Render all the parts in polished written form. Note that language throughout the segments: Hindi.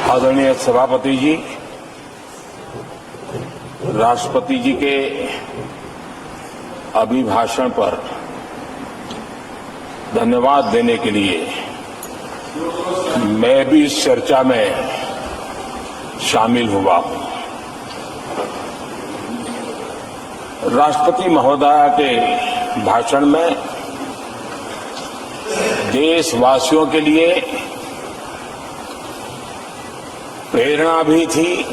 आदरणीय सभापति जी, राष्ट्रपति जी के अभिभाषण पर धन्यवाद देने के लिए मैं भी इस चर्चा में शामिल हुआ हूं। राष्ट्रपति महोदया के भाषण में देशवासियों के लिए प्रेरणा भी थी,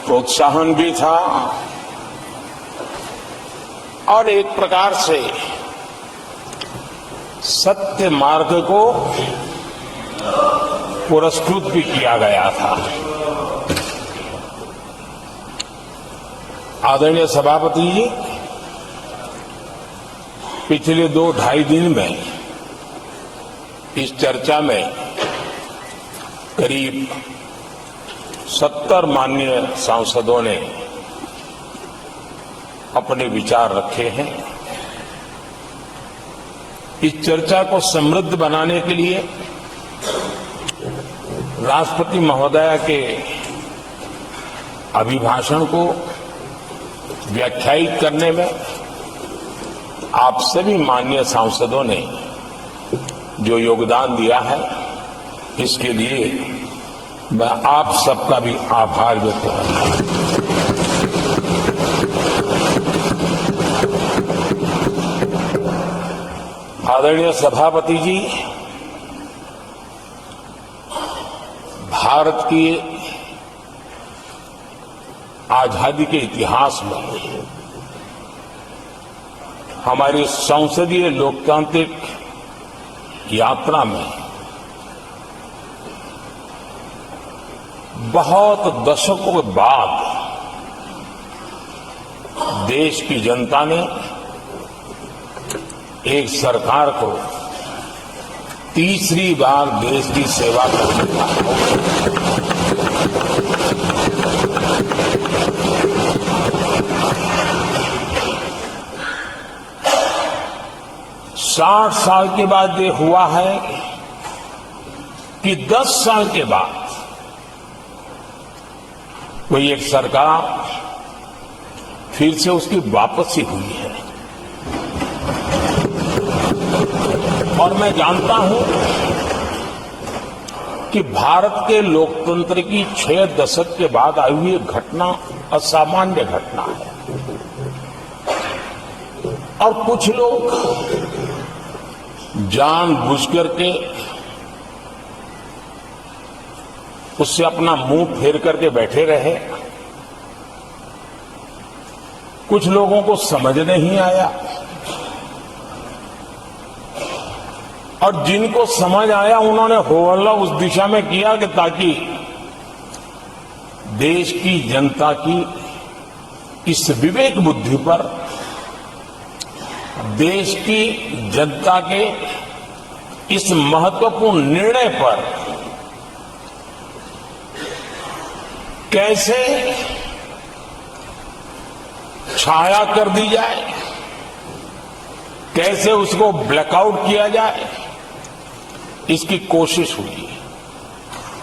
प्रोत्साहन भी था और एक प्रकार से सत्य मार्ग को पुरस्कृत भी किया गया था। आदरणीय सभापति जी, पिछले 2-2.5 दिन में इस चर्चा में करीब 70 माननीय सांसदों ने अपने विचार रखे हैं। इस चर्चा को समृद्ध बनाने के लिए राष्ट्रपति महोदया के अभिभाषण को व्याख्यायित करने में आप सभी माननीय सांसदों ने जो योगदान दिया है, इसके लिए मैं आप सबका भी आभार व्यक्त करता हूं। आदरणीय सभापति जी, भारत की आजादी के इतिहास में हमारी संसदीय लोकतांत्रिक यात्रा में बहुत दशकों के बाद देश की जनता ने एक सरकार को तीसरी बार देश की सेवा करने का 60 साल के बाद ये हुआ है कि 10 साल के बाद कोई एक सरकार फिर से उसकी वापसी हुई है। और मैं जानता हूं कि भारत के लोकतंत्र की 6 दशक के बाद आई हुई घटना असामान्य घटना है और कुछ लोग जानबूझकर के उससे अपना मुंह फेर करके बैठे रहे। कुछ लोगों को समझ नहीं आया और जिनको समझ आया उन्होंने हो हल्ला उस दिशा में किया कि ताकि देश की जनता की इस विवेक बुद्धि पर, देश की जनता के इस महत्वपूर्ण निर्णय पर कैसे छाया कर दी जाए, कैसे उसको ब्लैकआउट किया जाए, इसकी कोशिश हुई।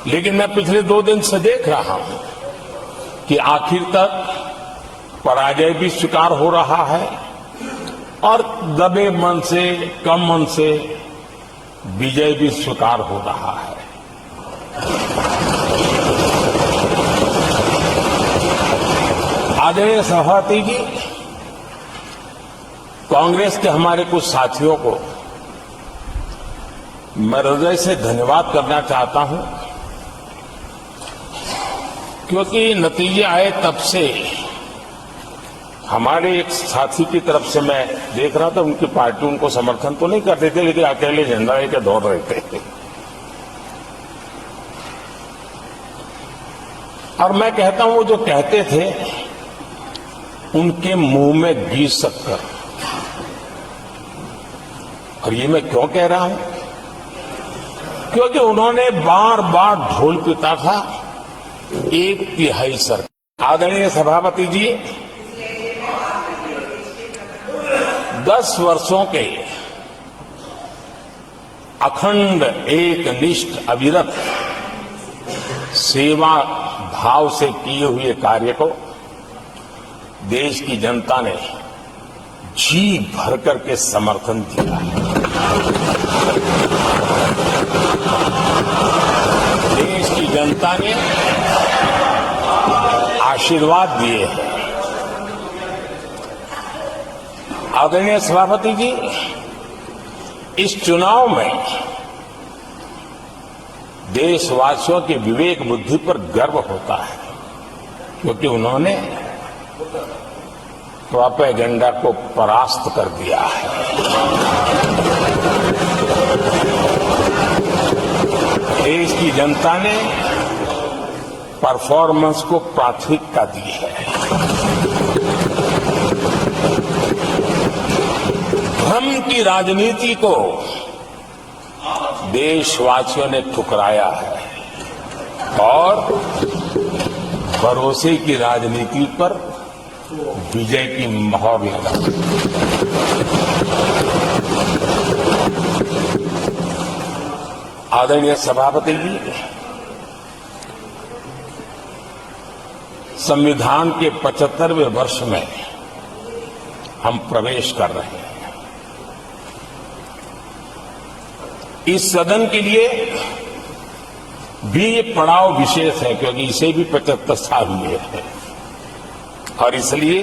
लेकिन मैं पिछले 2 दिन से देख रहा हूं कि आखिर तक पराजय भी स्वीकार हो रहा है और दबे मन से, कम मन से विजय भी स्वीकार हो रहा है। आदरणीय सभापति जी, कांग्रेस के हमारे कुछ साथियों को मैं हृदय से धन्यवाद करना चाहता हूं, क्योंकि नतीजे आए तब से हमारे एक साथी की तरफ से मैं देख रहा था, उनकी पार्टी उनको समर्थन तो नहीं करते थे, लेकिन अकेले झंडा लेकर दौड़ रहे थे। और मैं कहता हूं, वो जो कहते थे उनके मुंह में घी शक्कर। और ये मैं क्यों कह रहा हूं? क्योंकि उन्होंने बार बार ढोल पीटा था 1/3 सरकार। आदरणीय सभापति जी, 10 वर्षों के अखंड, एकनिष्ठ, अविरत सेवा भाव से किए हुए कार्य को देश की जनता ने जी भर करके समर्थन दिया है। देश की जनता ने आशीर्वाद दिए हैं। आदरणीय सभापति जी, इस चुनाव में देशवासियों के विवेक बुद्धि पर गर्व होता है, क्योंकि उन्होंने प्रोपेगेंडा को परास्त कर दिया है। देश की जनता ने परफॉर्मेंस को प्राथमिकता दी है। भ्रम की राजनीति को देशवासियों ने ठुकराया है और भरोसे की राजनीति पर विजय की मोहर लगा। आदरणीय सभापति जी, संविधान के 75वें वर्ष में हम प्रवेश कर रहे हैं। इस सदन के लिए भी ये पड़ाव विशेष है, क्योंकि इसे भी 75 साल हुए हैं और इसलिए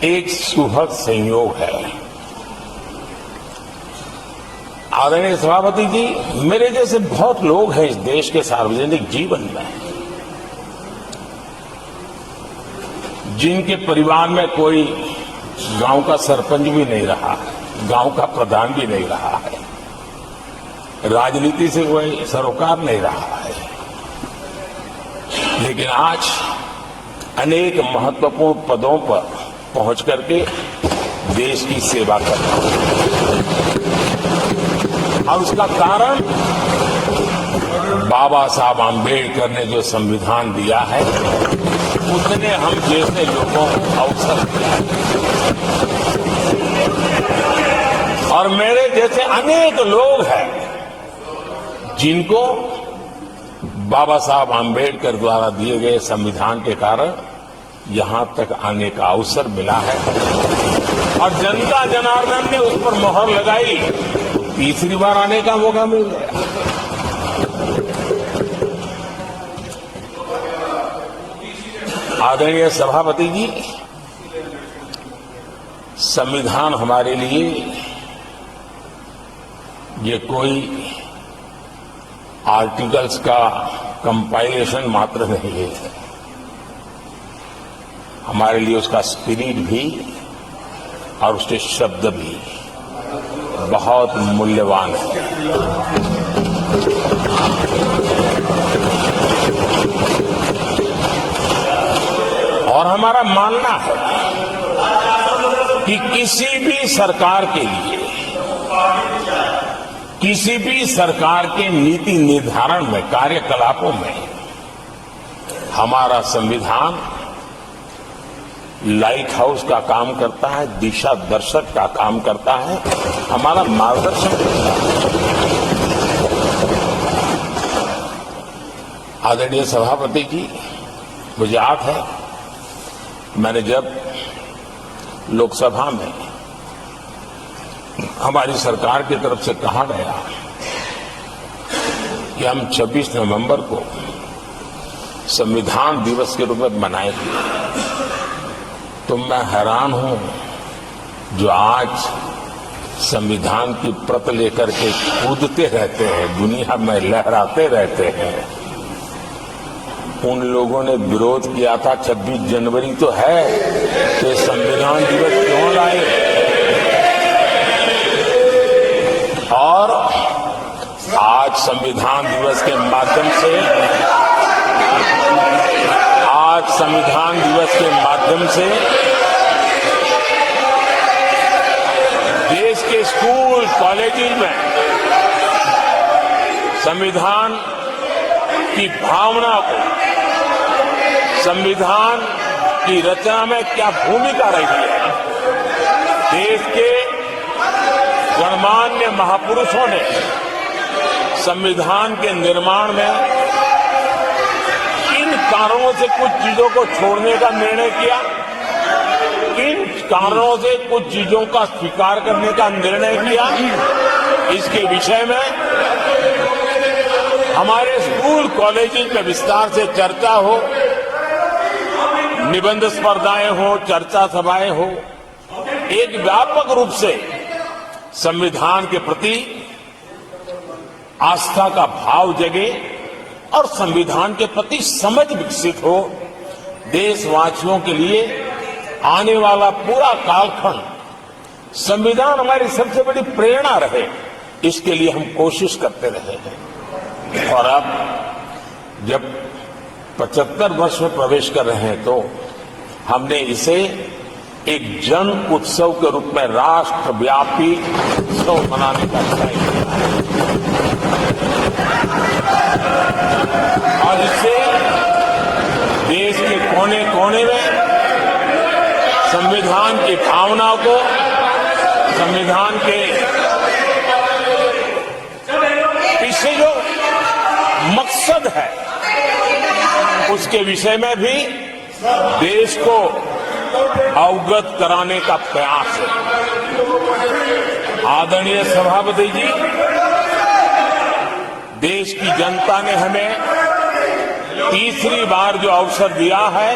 एक सुखद संयोग है। आदरणीय सभापति जी, मेरे जैसे बहुत लोग हैं इस देश के सार्वजनिक जीवन में, जिनके परिवार में कोई गांव का सरपंच भी नहीं रहा है, गांव का प्रधान भी नहीं रहा है, राजनीति से कोई सरोकार नहीं रहा है, लेकिन आज अनेक महत्वपूर्ण पदों पर पहुंच करके देश की सेवा कर रहा है। और उसका कारण बाबा साहब आम्बेडकर ने जो संविधान दिया है, उसने हम जैसे लोगों को अवसर दिया है। और मेरे जैसे अनेक लोग हैं जिनको बाबा साहब आम्बेडकर द्वारा दिए गए संविधान के कारण यहां तक आने का अवसर मिला है और जनता जनार्दन ने उस पर मोहर लगाई, तीसरी बार आने का मौका मिल गया। आदरणीय सभापति जी, संविधान हमारे लिए ये कोई आर्टिकल्स का कंपाइलेशन मात्र नहीं है, हमारे लिए उसका स्पिरिट भी और उसके शब्द भी बहुत मूल्यवान है। और हमारा मानना है कि किसी भी सरकार के लिए, किसी भी सरकार के नीति निर्धारण में, कार्यकलापों में हमारा संविधान लाइट हाउस का काम करता है, दिशा दर्शक का काम करता है, हमारा मार्गदर्शन करता है। आदरणीय सभापति जी, मुझे याद है मैंने जब लोकसभा में हमारी सरकार की तरफ से कहा गया कि हम 26 नवंबर को संविधान दिवस के रूप में मनाएंगे, तो मैं हैरान हूं जो आज संविधान की प्रत लेकर के कूदते रहते हैं, दुनिया में लहराते रहते हैं, उन लोगों ने विरोध किया था 26 जनवरी तो है, तो संविधान दिवस क्यों लाए? और आज संविधान दिवस के माध्यम से, आज संविधान दिवस के माध्यम से देश के स्कूल कॉलेजेस में संविधान की भावना को, संविधान की रचना में क्या भूमिका रही है, देश के गणमान्य महापुरुषों ने संविधान के निर्माण में कारणों से कुछ चीजों को छोड़ने का निर्णय किया, किन कारणों से कुछ चीजों का स्वीकार करने का निर्णय किया, इसके विषय में हमारे स्कूल कॉलेजेस में विस्तार से चर्चा हो, निबंध स्पर्धाएं हो, चर्चा सभाएं हो, एक व्यापक रूप से संविधान के प्रति आस्था का भाव जगे और संविधान के प्रति समझ विकसित हो। देशवासियों के लिए आने वाला पूरा कालखंड संविधान हमारी सबसे बड़ी प्रेरणा रहे, इसके लिए हम कोशिश करते रहे हैं। और अब जब 75 वर्ष में प्रवेश कर रहे हैं तो हमने इसे एक जन उत्सव के रूप में राष्ट्रव्यापी उत्सव मनाने का तय किया है और इससे देश के कोने कोने में संविधान की भावना को, संविधान के पीछे जो मकसद है उसके विषय में भी देश को अवगत कराने का प्रयास है। आदरणीय सभापति जी, देश की जनता ने हमें तीसरी बार जो अवसर दिया है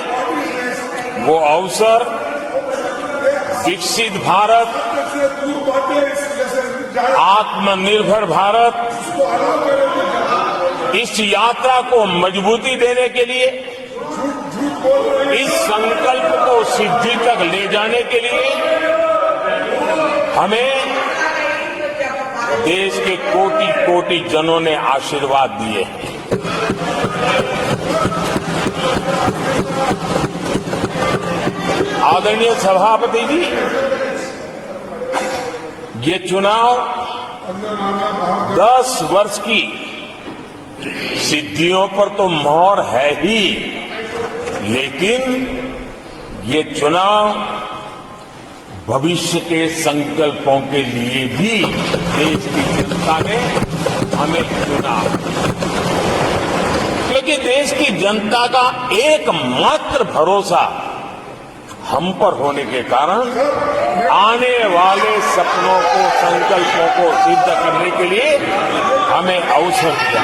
वो अवसर विकसित भारत, आत्मनिर्भर भारत, इस यात्रा को मजबूती देने के लिए, इस संकल्प को सिद्धि तक ले जाने के लिए हमें देश के कोटि कोटि जनों ने आशीर्वाद दिए हैं। आदरणीय सभापति जी, ये चुनाव 10 वर्ष की सिद्धियों पर तो मोहर है ही, लेकिन ये चुनाव भविष्य के संकल्पों के लिए भी देश की जनता ने हमें चुना, क्योंकि देश की जनता का एकमात्र भरोसा हम पर होने के कारण आने वाले सपनों को, संकल्पों को सिद्ध करने के लिए हमें अवसर दिया।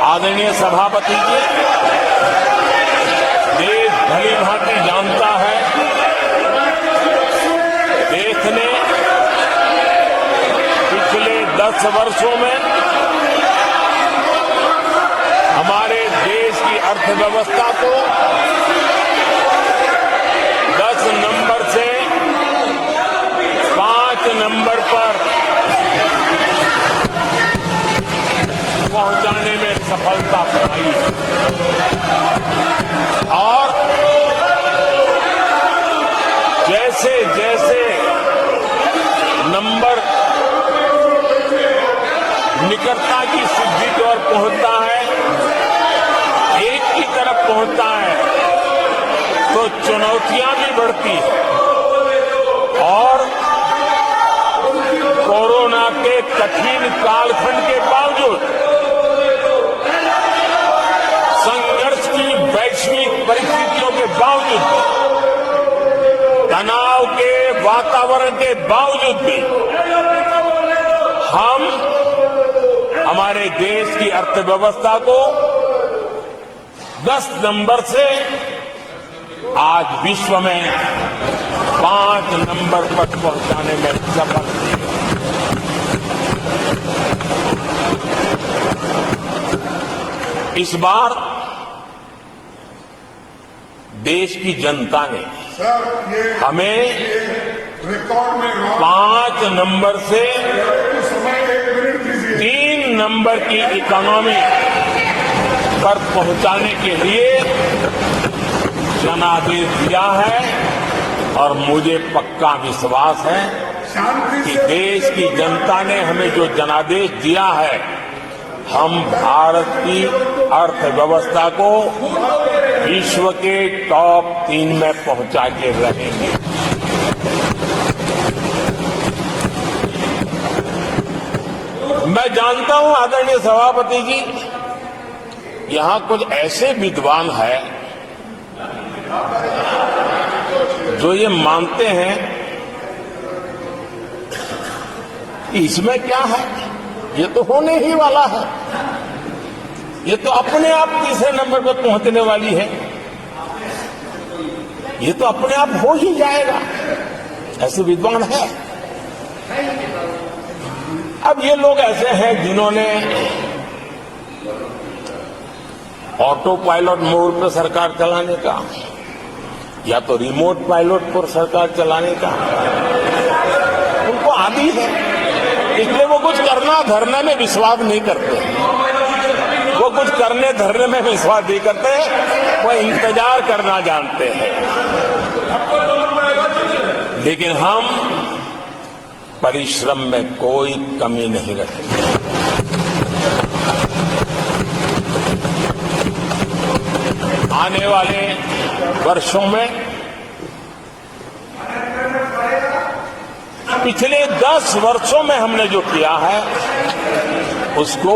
आदरणीय सभापति जी, देश भली भांति जानता है, देश ने पिछले 10 वर्षों में हमारे देश की अर्थव्यवस्था को 10 नंबर से 5 नंबर पर पहुंचाने में सफलता पाई और जैसे जैसे नंबर निकटता की सिद्धि की ओर पहुंचता है, एक की तरफ पहुंचता है, तो चुनौतियां भी बढ़ती हैं और कोरोना के कठिन कालखंड के बावजूद, संघर्ष की वैश्विक परिस्थितियों के बावजूद, तनाव के वातावरण के बावजूद भी हम हमारे देश की अर्थव्यवस्था को 10 नंबर से आज विश्व में 5 नंबर पर पहुंचाने में सफल हुए। इस बार देश की जनता ने हमें 5 नंबर से 3 नंबर की इकोनॉमी पर पहुंचाने के लिए जनादेश दिया है और मुझे पक्का विश्वास है कि देश की जनता ने हमें जो जनादेश दिया है, हम भारत की अर्थव्यवस्था को विश्व के टॉप 3 में पहुंचा के रहेंगे। मैं जानता हूं आदरणीय सभापति जी, यहां कुछ ऐसे विद्वान हैं जो ये मानते हैं कि इसमें क्या है, ये तो होने ही वाला है, ये तो अपने आप तीसरे नंबर पर पहुंचने वाली है, ये तो अपने आप हो ही जाएगा। ऐसे विद्वान है। अब ये लोग ऐसे हैं जिन्होंने ऑटो पायलट मोड पर सरकार चलाने का या तो रिमोट पायलट पर सरकार चलाने का उनको आदी है, इसलिए वो कुछ करना धरने में विश्वास नहीं करते। वो कुछ करने धरने में विश्वास नहीं करते, वो इंतजार करना जानते हैं। लेकिन हम परिश्रम में कोई कमी नहीं रखेंगे। आने वाले वर्षों में पिछले 10 वर्षों में हमने जो किया है उसको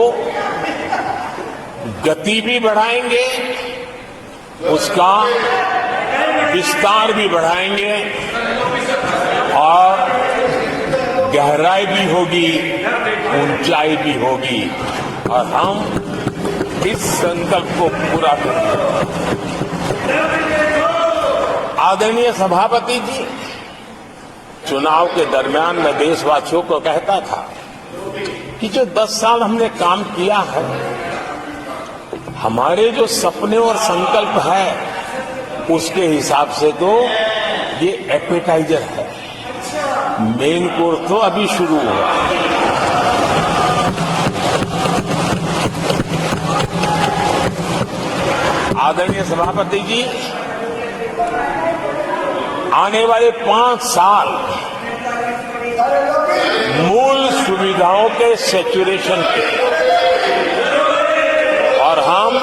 गति भी बढ़ाएंगे, उसका विस्तार भी बढ़ाएंगे और गहराई भी होगी, ऊंचाई भी होगी और हम इस संकल्प को पूरा करेंगे। आदरणीय सभापति जी, चुनाव के दरमियान मैं देशवासियों को कहता था कि जो 10 साल हमने काम किया है, हमारे जो सपने और संकल्प है उसके हिसाब से तो ये एपेटाइजर है, मेन कोर्स तो अभी शुरू हुआ। आदरणीय सभापति जी, आने वाले 5 साल मूल सुविधाओं के सैचुरेशन के और हम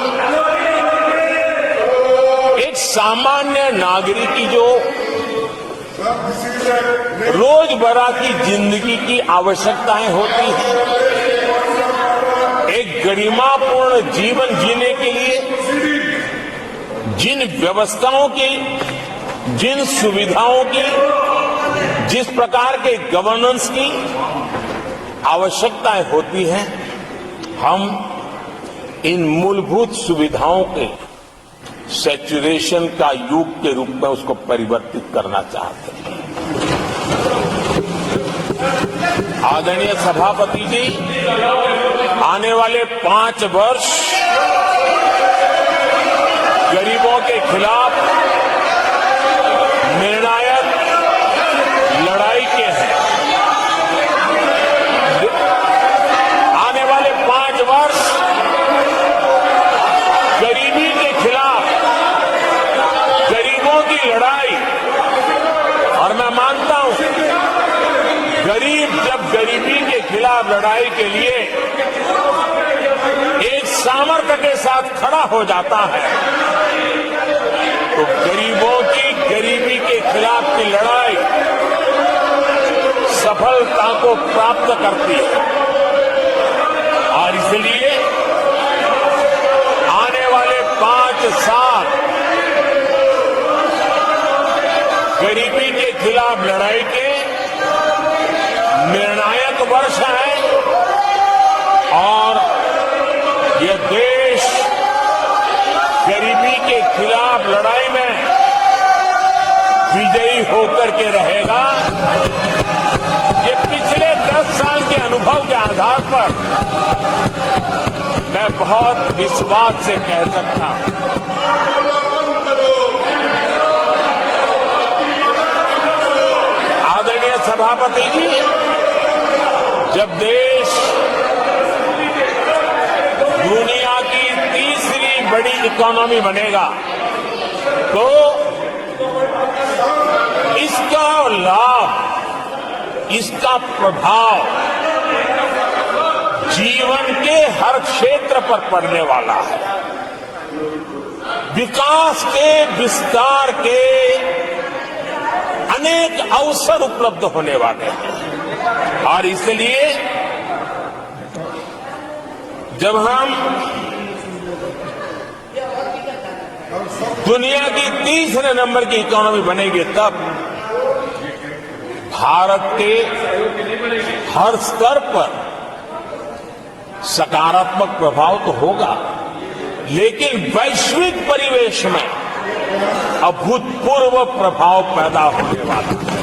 एक सामान्य नागरिक की जो रोजमर्रा की जिंदगी की आवश्यकताएं होती हैं, एक गरिमापूर्ण जीवन जीने के लिए जिन व्यवस्थाओं की, जिन सुविधाओं की, जिस प्रकार के गवर्नेंस की आवश्यकताएं होती हैं, हम इन मूलभूत सुविधाओं के सैचुरेशन का युग के रूप में उसको परिवर्तित करना चाहते हैं। आदरणीय सभापति जी, आने वाले 5 वर्ष गरीबों के खिलाफ निर्णायक लड़ाई के हैं। आने वाले 5 वर्ष गरीबी के खिलाफ गरीबों की लड़ाई, और मैं मानता हूं गरीब जब गरीबी के खिलाफ लड़ाई के लिए एक सामर्थ्य के साथ खड़ा हो जाता है तो गरीबों की गरीबी के खिलाफ की लड़ाई सफलता को प्राप्त करती है। और इसलिए आने वाले 5 साल गरीबी के खिलाफ लड़ाई के निर्णायक वर्ष हैं और ये देश गरीबी के खिलाफ लड़ाई में विजयी होकर के रहेगा। ये पिछले 10 साल के अनुभव के आधार पर मैं बहुत विश्वास से कह सकता हूं। आदरणीय सभापति जी, जब देश दुनिया की तीसरी बड़ी इकोनॉमी बनेगा तो इसका लाभ, इसका प्रभाव जीवन के हर क्षेत्र पर पड़ने वाला है। विकास के विस्तार के अनेक अवसर उपलब्ध होने वाले हैं और इसलिए जब हम दुनिया की तीसरे नंबर की इकोनॉमी बनेगी तब भारत के हर स्तर पर सकारात्मक प्रभाव तो होगा, लेकिन वैश्विक परिवेश में अभूतपूर्व प्रभाव पैदा होने वाला है।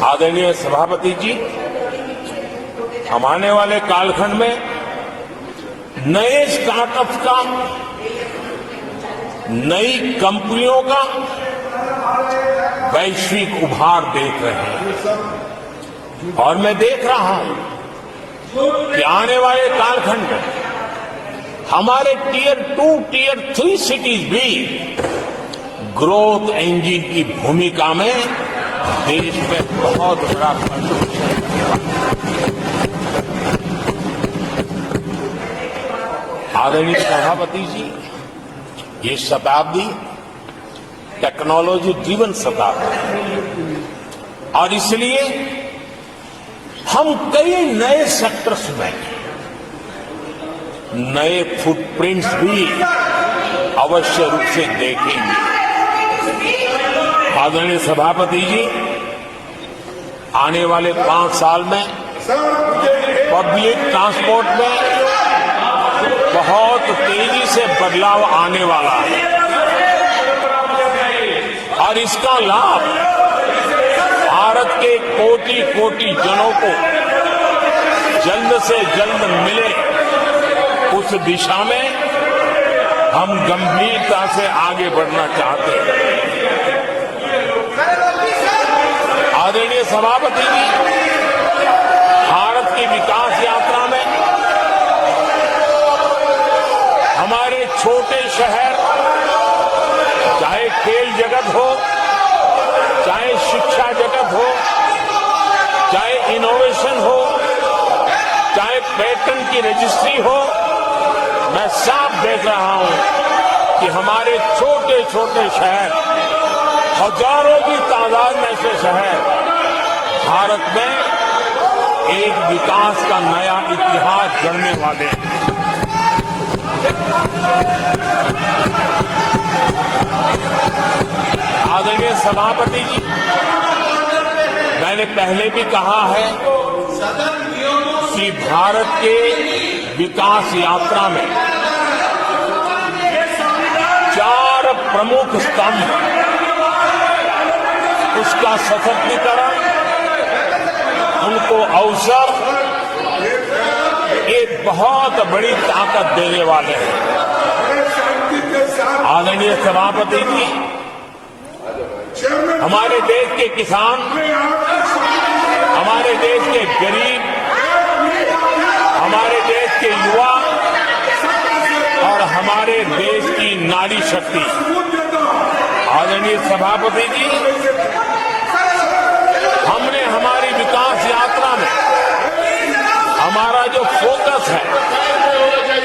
आदरणीय सभापति जी, हम आने वाले कालखंड में नए स्टार्टअप्स का, नई कंपनियों का वैश्विक उभार देख रहे हैं और मैं देख रहा हूं कि आने वाले कालखंड में हमारे टियर 2, टियर 3 सिटीज भी ग्रोथ इंजन की भूमिका में देश में बहुत बड़ा कंट्रीब्यूशन करेगा। आदरणीय सभापति जी, ये शताब्दी टेक्नोलॉजी ड्रिवन शताब्दी है और इसलिए हम कई नए सेक्टर्स में नए फुटप्रिंट्स भी अवश्य रूप से देखेंगे। आदरणीय सभापति जी, आने वाले 5 साल में पब्लिक ट्रांसपोर्ट में बहुत तेजी से बदलाव आने वाला है और इसका लाभ भारत के कोटि कोटि जनों को जल्द से जल्द मिले, उस दिशा में हम गंभीरता से आगे बढ़ना चाहते हैं। आदरणीय सभापति जी, भारत की विकास यात्रा में हमारे छोटे शहर, चाहे खेल जगत हो, चाहे शिक्षा जगत हो, चाहे इनोवेशन हो, चाहे पेटेंट की रजिस्ट्री हो, मैं साफ देख रहा हूं कि हमारे छोटे छोटे शहर, हजारों की तादाद में से शहर भारत में एक विकास का नया इतिहास गढ़ने वाले हैं। आदरणीय सभापति जी, मैंने पहले भी कहा है कि भारत के विकास यात्रा में 4 प्रमुख स्तंभ, उसका सशक्तिकरण, उनको अवसर, एक बहुत बड़ी ताकत देने वाले हैं। आदरणीय सभापति जी, हमारे देश के किसान, हमारे देश के गरीब, हमारे देश के युवा और हमारे देश की नारी शक्ति, आदरणीय सभापति जी, हमने हमारी विकास यात्रा में हमारा जो फोकस है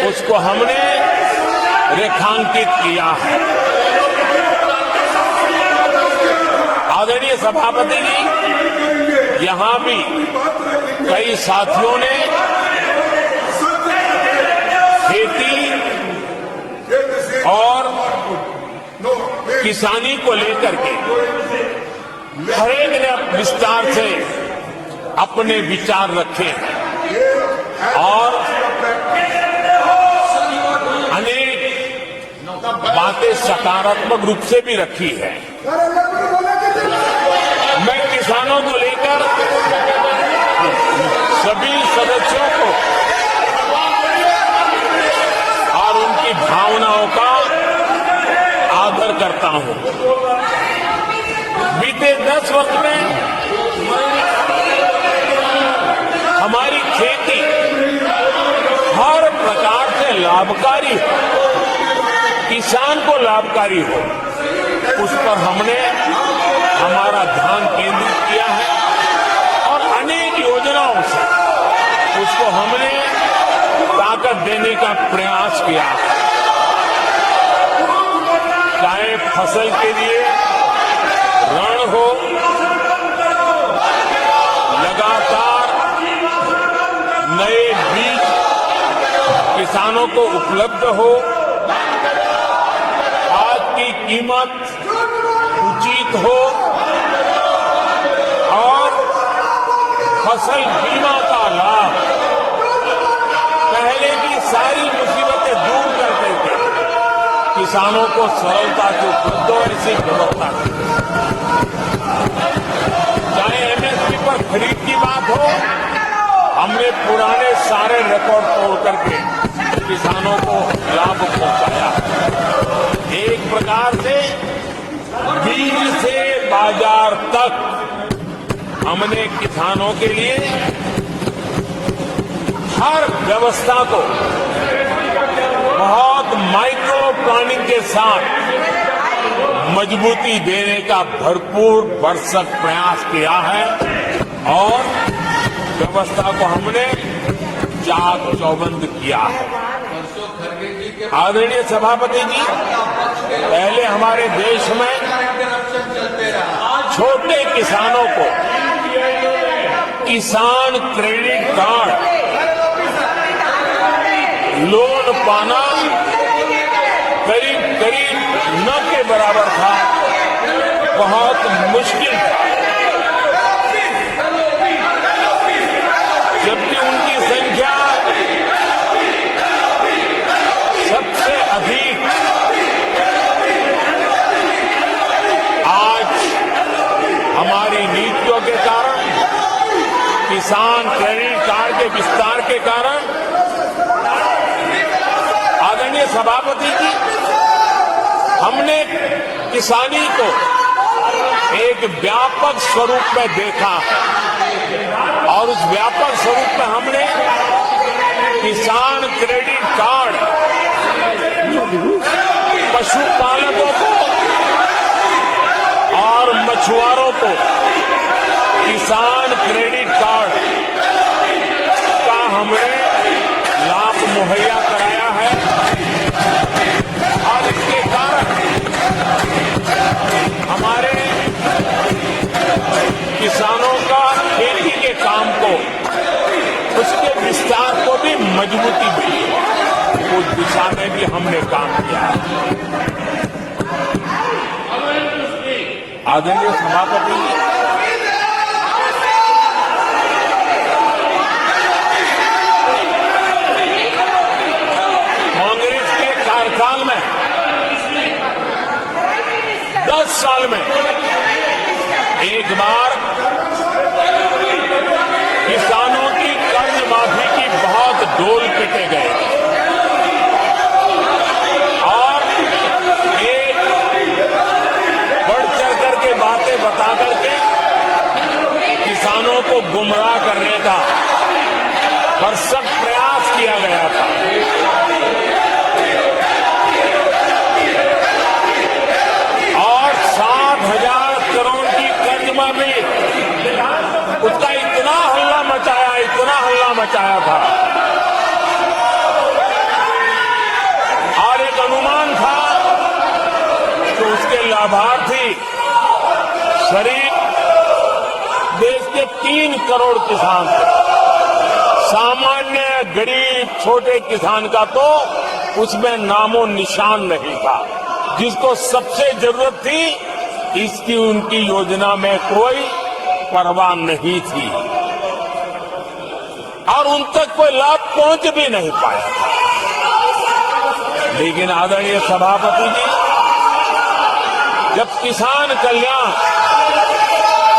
उसको हमने रेखांकित किया है। आदरणीय सभापति जी, यहां भी कई साथियों ने खेती और किसानी को लेकर के हर एक ने विस्तार से अपने विचार रखे और अनेक बातें सकारात्मक रूप से भी रखी है। मैं किसानों को लेकर सभी सदस्यों को और उनकी भावनाओं का आदर करता हूं। बीते 10 वर्ष में हमारी खेती हर प्रकार से लाभकारी हो, किसान को लाभकारी हो, उस पर हमने हमारा ध्यान केंद्रित किया है और अनेक योजनाओं से उसको हमने ताकत देने का प्रयास किया है। चाहे फसल के लिए ऋण हो, लगातार नए बीज किसानों को उपलब्ध हो, खाद की कीमत उचित हो और फसल बीमा का लाभ पहले की सारी मुसीबतें दूर करते थे, किसानों को सरलता से उपलब्ध हो, ऐसी व्यवस्था की। चाहे एमएसपी पर खरीद की बात हो, हमने पुराने सारे रिकॉर्ड तोड़ करके किसानों को लाभ पहुंचाया। एक प्रकार से बीज से बाजार तक हमने किसानों के लिए हर व्यवस्था को बहुत माइक्रो प्लानिंग के साथ मजबूती देने का भरपूर भरसक प्रयास किया है और व्यवस्था को हमने चाक चौबंद किया है। आदरणीय सभापति जी, पहले हमारे देश में छोटे किसानों को किसान क्रेडिट कार्ड लोन पाना करीब करीब न के बराबर था, बहुत मुश्किल था, जबकि उनकी संख्या सबसे अधिक आज हमारी नीतियों के कारण, किसान क्रेडिट कार्ड के विस्तार के कारण, आदरणीय सभापति जी, हमने किसानी को एक व्यापक स्वरूप में देखा और उस व्यापक स्वरूप में हमने किसान क्रेडिट कार्ड पशुपालकों को और मछुआरों को किसान क्रेडिट कार्ड का हमने लाभ मुहैया कराया है और इसके कारण हमारे किसानों का खेती के काम को, उसके विस्तार को भी मजबूती मिली है। उस दिशा में भी हमने काम किया है। आदरणीय सभापति जी, कांग्रेस के कार्यकाल में 10 साल में एक बार किसानों की कर्ज माफी की बहुत डोल पीटे गए और एक बढ़ चढ़ करके बातें बता करके किसानों को गुमराह करने का भरसक प्रयास किया गया था। और 7,000 करोड़ की कर्ज माफी, उसका इतना हल्ला मचाया था और एक अनुमान था कि उसके लाभार्थी करीब देश के 3 करोड़ किसान थे। सामान्य गरीब छोटे किसान का तो उसमें नामो निशान नहीं था। जिसको सबसे जरूरत थी, इसकी उनकी योजना में कोई परवाह नहीं थी और उन तक कोई लाभ पहुंच भी नहीं पाया था। लेकिन आदरणीय सभापति जी, जब किसान कल्याण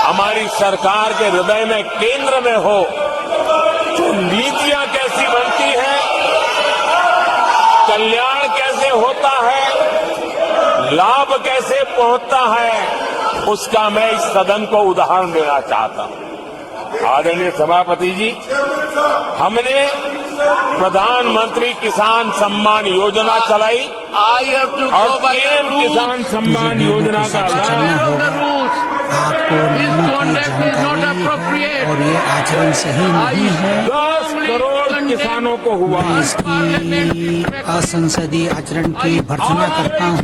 हमारी सरकार के हृदय में, केंद्र में हो, तो नीतियां कैसी बनती हैं, कल्याण कैसे होता है, लाभ कैसे पहुंचता है, उसका मैं इस सदन को उदाहरण देना चाहता हूं। आदरणीय सभापति जी, हमने प्रधानमंत्री किसान सम्मान योजना चलाई और पीएम किसान सम्मान योजना का आपको नहीं की जानकारी और ये आचरण सही नहीं है। 10 करोड़ किसानों को हुआ। इसकी असंसदीय आचरण की भर्त्सना करता हूँ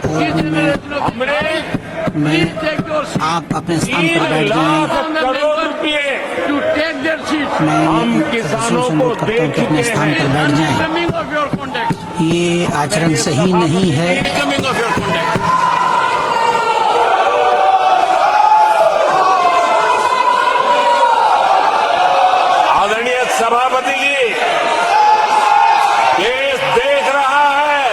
और हमने में आप अपने स्थान पर बैठ जाएं। 3 लाख करोड़ रुपए मैं हम सदस्यों किसानों से को अनुरोध करता दे हूं कि अपने चुके स्थान पर बैठ जाएं। हैं। ये आचरण सही नहीं है। आदरणीय सभापति जी, देश देख रहा है,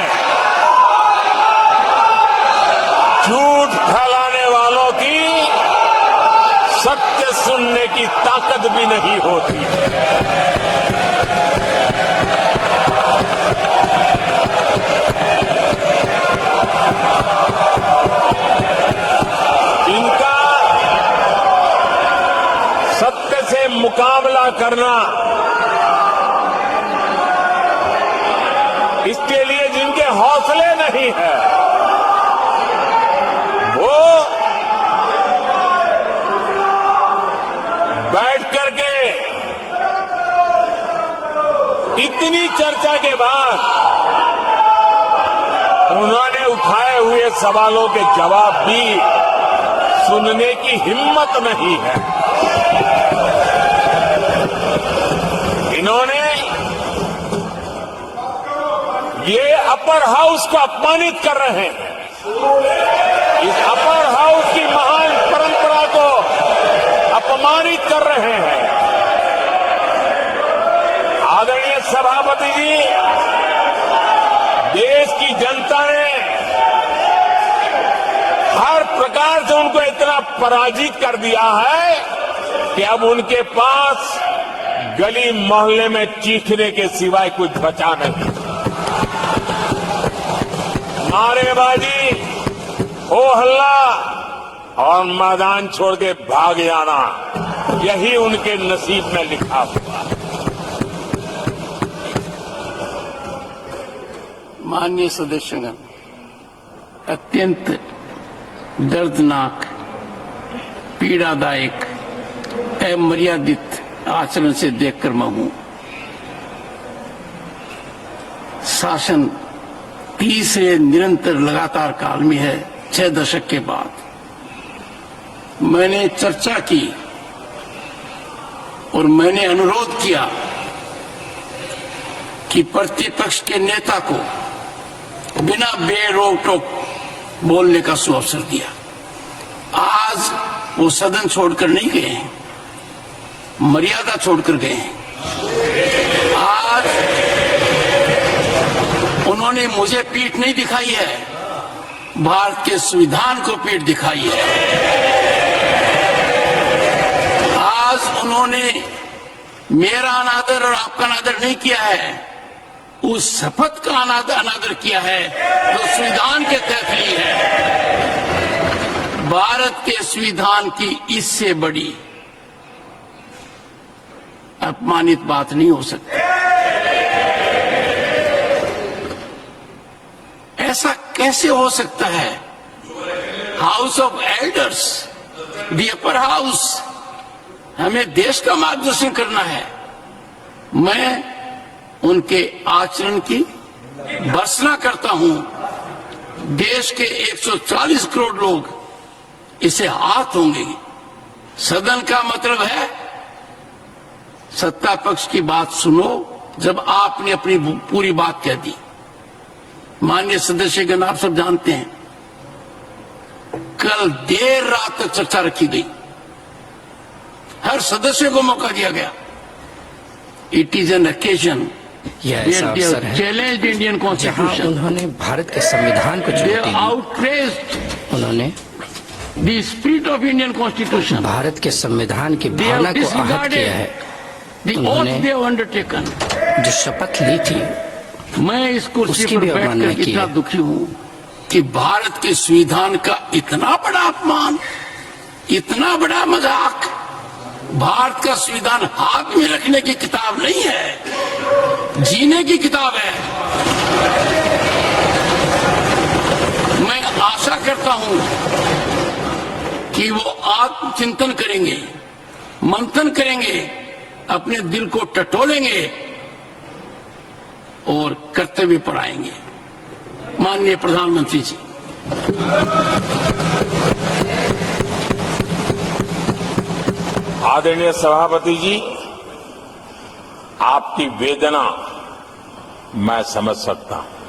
झूठ फैलाने वालों की सत्य सुनने की ताकत भी नहीं होती। इनका सत्य से मुकाबला करना, इसके लिए जिनके हौसले नहीं है, वो बैठ करके इतनी चर्चा के बाद उन्होंने उठाए हुए सवालों के जवाब भी सुनने की हिम्मत नहीं है। इन्होंने ये अपर हाउस को अपमानित कर रहे हैं। इस अपर हाउस की महान परंपरा को अपमानित कर रहे हैं। आदरणीय सभापति जी, देश की जनता ने हर प्रकार से उनको इतना पराजित कर दिया है कि अब उनके पास गली मोहल्ले में चीखने के सिवाय कुछ बचा नहीं। नारेबाजी, हो हल्ला और मैदान छोड़ के भाग जाना, यही उनके नसीब में लिखा हुआ है। माननीय सदस्यगण, अत्यंत दर्दनाक, पीड़ादायक, अमर्यादित आचरण से देखकर मैं हूं। शासन तीसरे निरंतर लगातार काल में है। 6 दशक के बाद मैंने चर्चा की और मैंने अनुरोध किया कि प्रतिपक्ष के नेता को बिना बेरोक टोक बोलने का सुअवसर दिया। आज वो सदन छोड़कर नहीं गए हैं, मर्यादा छोड़कर गए हैं। आज उन्होंने मुझे पीठ नहीं दिखाई है, भारत के संविधान को पीठ दिखाई है। आज उन्होंने मेरा अनादर और आपका अनादर नहीं किया है, उस शपथ का अनादर किया है जो संविधान के तहत ली है। भारत के संविधान की इससे बड़ी अपमानित बात नहीं हो सकती। ऐसा कैसे हो सकता है? House of elders, the upper house, हमें देश का मार्गदर्शन करना है। मैं उनके आचरण की भर्त्सना करता हूं। देश के 140 करोड़ लोग इसे हाथ होंगे। सदन का मतलब है सत्ता पक्ष की बात सुनो जब आपने अपनी पूरी बात कह दी। माननीय सदस्यगण, आप सब जानते हैं कल देर रात तक चर्चा रखी गई, हर सदस्य को मौका दिया गया। इट इज एन ओकेजन यह ऐसा अवसर है चैलेंज इंडियन जहां कॉन्स्टिट्यूशन। उन्होंने भारत के संविधान को चुनौती दी। आउटरेज्ड उन्होंने the spirit of Indian constitution, Bharat के संविधान की भावना को आहत किया है। The oath they have undertaken. जो शपथ ली थी मैं इस कुर्सी उसकी पर भी अवमानना बैठकर की इतना है। दुखी हूं कि भारत के संविधान का इतना बड़ा अपमान, इतना बड़ा मजाक। भारत का संविधान हाथ में रखने की किताब नहीं है, जीने की किताब है। मैं आशा करता हूं कि वो आत्मचिंतन करेंगे, मंथन करेंगे, अपने दिल को टटोलेंगे और कर्तव्य पर आएंगे। माननीय प्रधानमंत्री जी, आदरणीय सभापति जी, आपकी वेदना मैं समझ सकता हूं।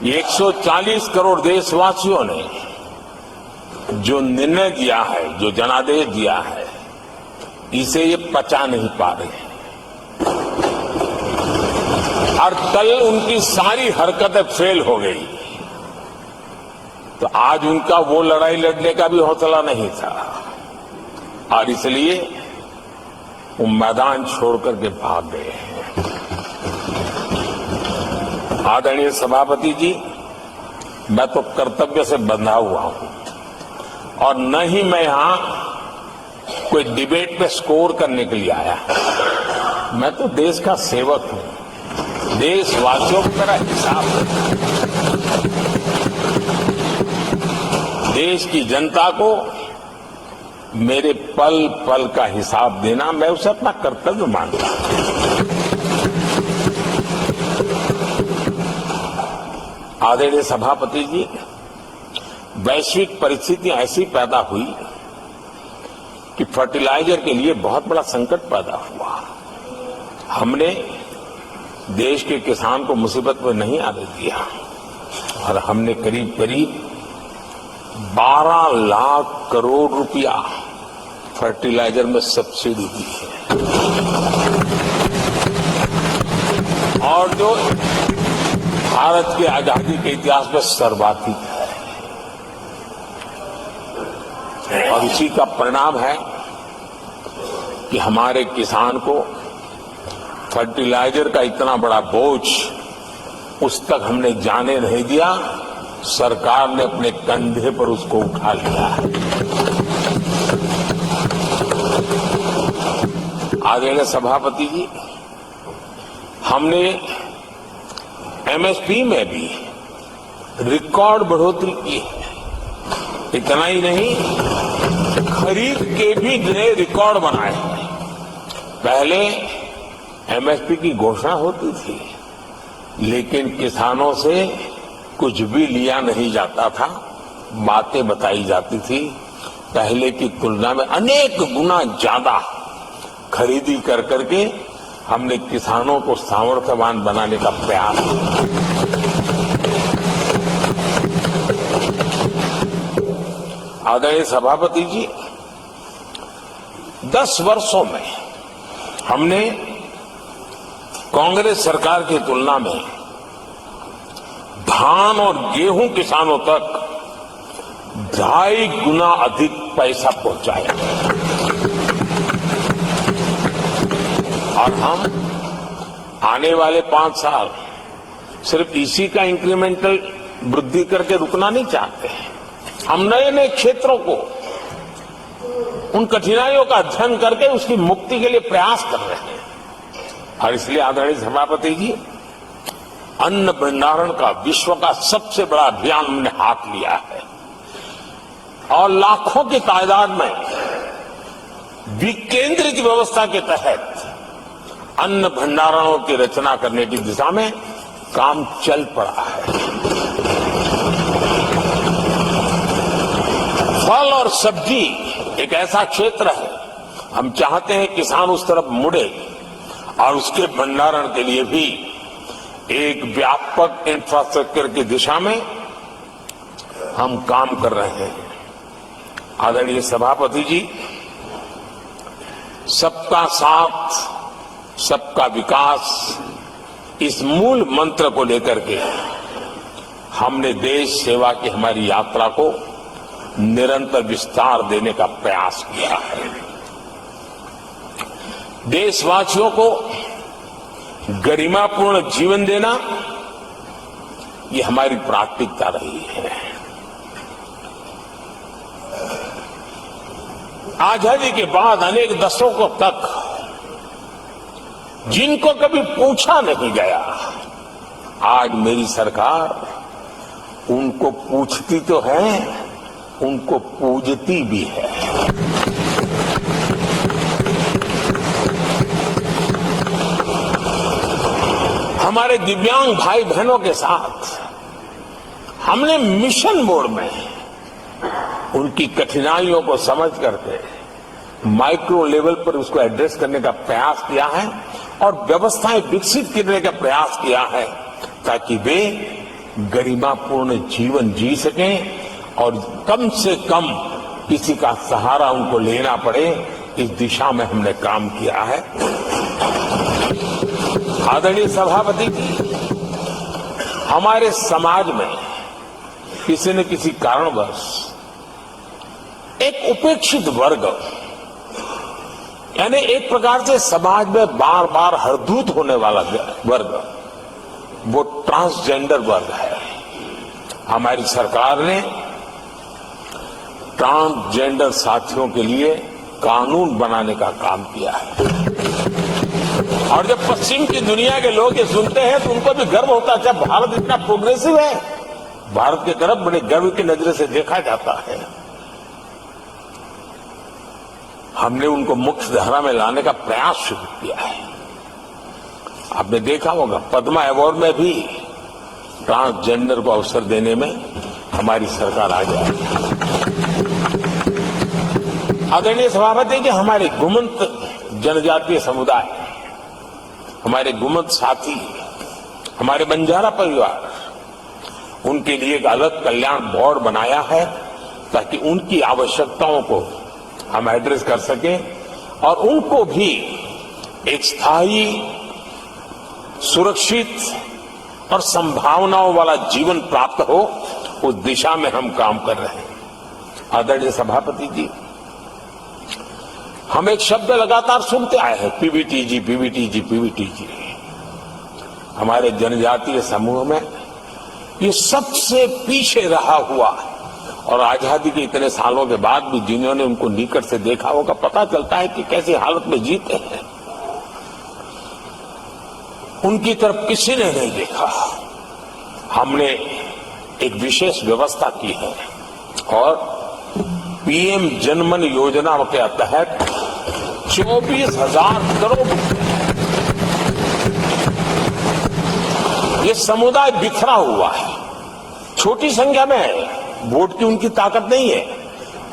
140 करोड़ देशवासियों ने जो निर्णय दिया है, जो जनादेश दिया है, इसे ये पचा नहीं पा रहे। और कल उनकी सारी हरकतें फेल हो गई, तो आज उनका वो लड़ाई लड़ने का भी हौसला नहीं था, और इसलिए वो मैदान छोड़ करके भाग गए हैं। आदरणीय सभापति जी, मैं तो कर्तव्य से बंधा हुआ हूं, और न ही मैं यहां कोई डिबेट पे स्कोर करने के लिए आया। मैं तो देश का सेवक हूं, देशवासियों को मेरा हिसाब है। देश की जनता को मेरे पल पल का हिसाब देना, मैं उसे अपना कर्तव्य मानता हूं। आदरणीय सभापति जी, वैश्विक परिस्थितियां ऐसी पैदा हुई कि फर्टिलाइजर के लिए बहुत बड़ा संकट पैदा हुआ। हमने देश के किसान को मुसीबत में नहीं आने दिया, और हमने करीब करीब 12 लाख करोड़ रुपया फर्टिलाइजर में सब्सिडी दी है, और जो भारत की आजादी के इतिहास में सर्वाधिक है। और इसी का परिणाम है कि हमारे किसान को फर्टिलाइजर का इतना बड़ा बोझ उस तक हमने जाने नहीं दिया। सरकार ने अपने कंधे पर उसको उठा लिया है। आदरणीय सभापति जी, हमने एमएसपी में भी रिकॉर्ड बढ़ोतरी की है। इतना ही नहीं, खरीद के भी नए रिकॉर्ड बनाए हैं। पहले एमएसपी की घोषणा होती थी, लेकिन किसानों से कुछ भी लिया नहीं जाता था, बातें बताई जाती थी। पहले की तुलना में अनेक गुना ज्यादा खरीदी कर करके हमने किसानों को सामर्थ्यवान बनाने का प्रयास किया। आदरणीय सभापति जी, 10 वर्षों में हमने कांग्रेस सरकार की तुलना में धान और गेहूं किसानों तक 2.5 गुना अधिक पैसा पहुंचाया, और हम आने वाले 5 साल सिर्फ इसी का इंक्रीमेंटल वृद्धि करके रुकना नहीं चाहते हैं। हम नए नए क्षेत्रों को, उन कठिनाइयों का अध्ययन करके उसकी मुक्ति के लिए प्रयास कर रहे हैं। और इसलिए आदरणीय सभापति जी, अन्न भंडारण का विश्व का सबसे बड़ा अभियान हमने हाथ लिया है, और लाखों की तादाद में विकेंद्रित व्यवस्था के तहत अन्न भंडारणों की रचना करने की दिशा में काम चल पड़ा है। फल और सब्जी एक ऐसा क्षेत्र है, हम चाहते हैं किसान उस तरफ मुड़े, और उसके भंडारण के लिए भी एक व्यापक इंफ्रास्ट्रक्चर की दिशा में हम काम कर रहे हैं। आदरणीय सभापति जी, सबका साथ सबका विकास, इस मूल मंत्र को लेकर के हमने देश सेवा की हमारी यात्रा को निरंतर विस्तार देने का प्रयास किया है। देशवासियों को गरिमापूर्ण जीवन देना, ये हमारी प्राथमिकता रही है। आजादी के बाद अनेक दशकों तक जिनको कभी पूछा नहीं गया, आज मेरी सरकार उनको पूछती तो है, उनको पूजती भी है। हमारे दिव्यांग भाई बहनों के साथ हमने मिशन मोड में उनकी कठिनाइयों को समझ करके माइक्रो लेवल पर उसको एड्रेस करने का प्रयास किया है और व्यवस्थाएं विकसित करने का प्रयास किया है ताकि वे गरिमापूर्ण जीवन जी सकें और कम से कम किसी का सहारा उनको लेना पड़े, इस दिशा में हमने काम किया है। आदरणीय सभापति जी, हमारे समाज में किसी न किसी कारणवश एक उपेक्षित वर्ग, यानी एक प्रकार से समाज में बार बार हरदूत होने वाला वर्ग, वो ट्रांसजेंडर वर्ग है। हमारी सरकार ने ट्रांसजेंडर साथियों के लिए कानून बनाने का काम किया है और जब पश्चिम की दुनिया के लोग ये सुनते हैं तो उनको भी गर्व होता है। जब भारत इतना प्रोग्रेसिव है, भारत की तरफ बड़े गर्व की नजर से देखा जाता है। हमने उनको मुख्य धारा में लाने का प्रयास शुरू किया है। आपने देखा होगा पद्मा अवार्ड में भी ट्रांसजेंडर को अवसर देने में हमारी सरकार आ जाएगी। आदरणीय सभापति जी, हमारे गुमंत जनजातीय समुदाय, हमारे गुमंत साथी, हमारे बंजारा परिवार, उनके लिए एक अलग कल्याण बोर्ड बनाया है ताकि उनकी आवश्यकताओं को हम एड्रेस कर सकें और उनको भी एक स्थायी, सुरक्षित और संभावनाओं वाला जीवन प्राप्त हो, उस दिशा में हम काम कर रहे हैं। आदरणीय सभापति जी, हम एक शब्द लगातार सुनते आए हैं, पीबीटीजी, पीबीटीजी, पीबीटीजी। हमारे जनजातीय समूह में ये सबसे पीछे रहा हुआ और आजादी के इतने सालों के बाद भी जिन्होंने उनको निकट से देखा होगा, पता चलता है कि कैसी हालत में जीते हैं। उनकी तरफ किसी ने नहीं देखा। हमने एक विशेष व्यवस्था की है और पीएम जनमन योजना के तहत 24,000 करोड़ ये समुदाय बिखरा हुआ है, छोटी संख्या में है, वोट की उनकी ताकत नहीं है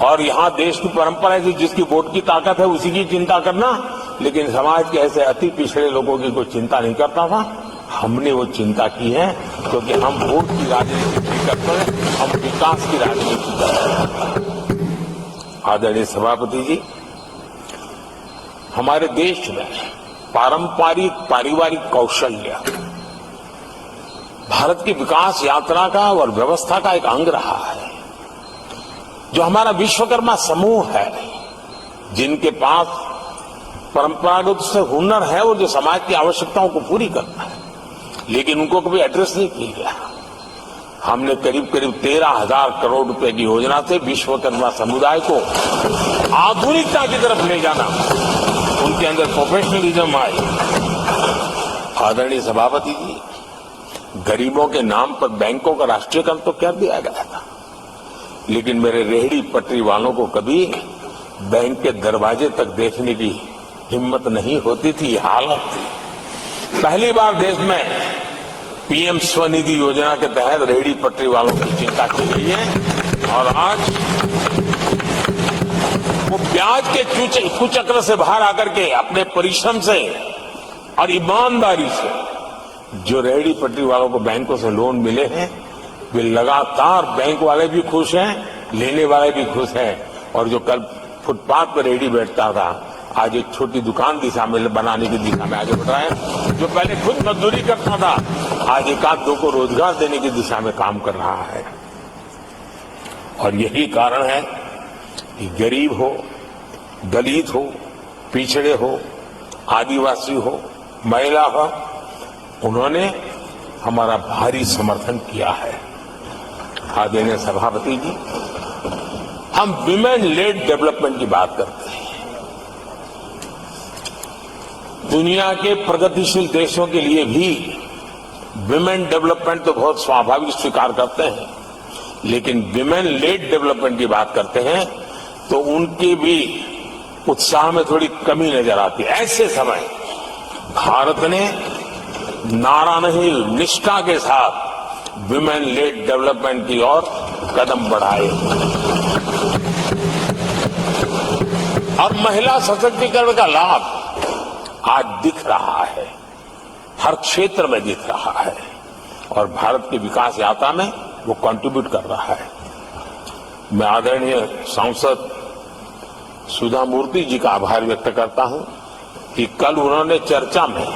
और यहाँ देश की परंपरा है कि जिसकी वोट की ताकत है उसी की चिंता करना, लेकिन समाज के ऐसे अति पिछड़े लोगों की कोई चिंता नहीं करता था। हमने वो चिंता की है क्योंकि हम वोट की राजनीति नहीं करते हैं, हम विकास की राजनीति करते हैं। आदरणीय सभापति जी, हमारे देश में पारंपरिक पारिवारिक कौशल्य भारत की विकास यात्रा का और व्यवस्था का एक अंग रहा है। जो हमारा विश्वकर्मा समूह है, जिनके पास परंपरागत से हुनर है और जो समाज की आवश्यकताओं को पूरी करता है, लेकिन उनको कभी एड्रेस नहीं किया गया। हमने करीब करीब 13,000 करोड़ रुपए की योजना से विश्वकर्मा समुदाय को आधुनिकता की तरफ ले जाना, उनके अंदर प्रोफेशनलिज्म आए। आदरणीय सभापति जी, गरीबों के नाम पर बैंकों का राष्ट्रीयकरण तो कर दिया गया था, लेकिन मेरे रेहड़ी पटरी वालों को कभी बैंक के दरवाजे तक देखने की हिम्मत नहीं होती थी, हालत थी। पहली बार देश में पीएम स्वनिधि योजना के तहत रेहड़ी पटरी वालों की चिंता की गई है और आज वो ब्याज के कुचक्र से बाहर आकर के अपने परिश्रम से और ईमानदारी से जो रेहड़ी पटरी वालों को बैंकों से लोन मिले हैं, वे लगातार, बैंक वाले भी खुश हैं, लेने वाले भी खुश हैं। और जो कल फुटपाथ पर रेहड़ी बैठता था, आज एक छोटी दुकान दिशा में बनाने की दिशा में आगे बढ़ रहा है। जो पहले खुद मजदूरी करता था, आज एक आध दो को रोजगार देने की दिशा में काम कर रहा है। और यही कारण है कि गरीब हो, दलित हो, पिछड़े हो, आदिवासी हो, महिला हो, उन्होंने हमारा भारी समर्थन किया है। आदरणीय सभापति जी, हम विमेन लेड डेवलपमेंट की बात करते हैं। दुनिया के प्रगतिशील देशों के लिए भी विमेन डेवलपमेंट तो बहुत स्वाभाविक स्वीकार करते हैं, लेकिन विमेन लेड डेवलपमेंट की बात करते हैं तो उनके भी उत्साह में थोड़ी कमी नजर आती है। ऐसे समय भारत ने नारा नहीं, निष्ठा के साथ विमेन लेड डेवलपमेंट की ओर कदम बढ़ाए और महिला सशक्तिकरण का लाभ आज दिख रहा है, हर क्षेत्र में दिख रहा है और भारत की विकास यात्रा में वो कंट्रीब्यूट कर रहा है। मैं आदरणीय सांसद सुधा मूर्ति जी का आभार व्यक्त करता हूं कि कल उन्होंने चर्चा में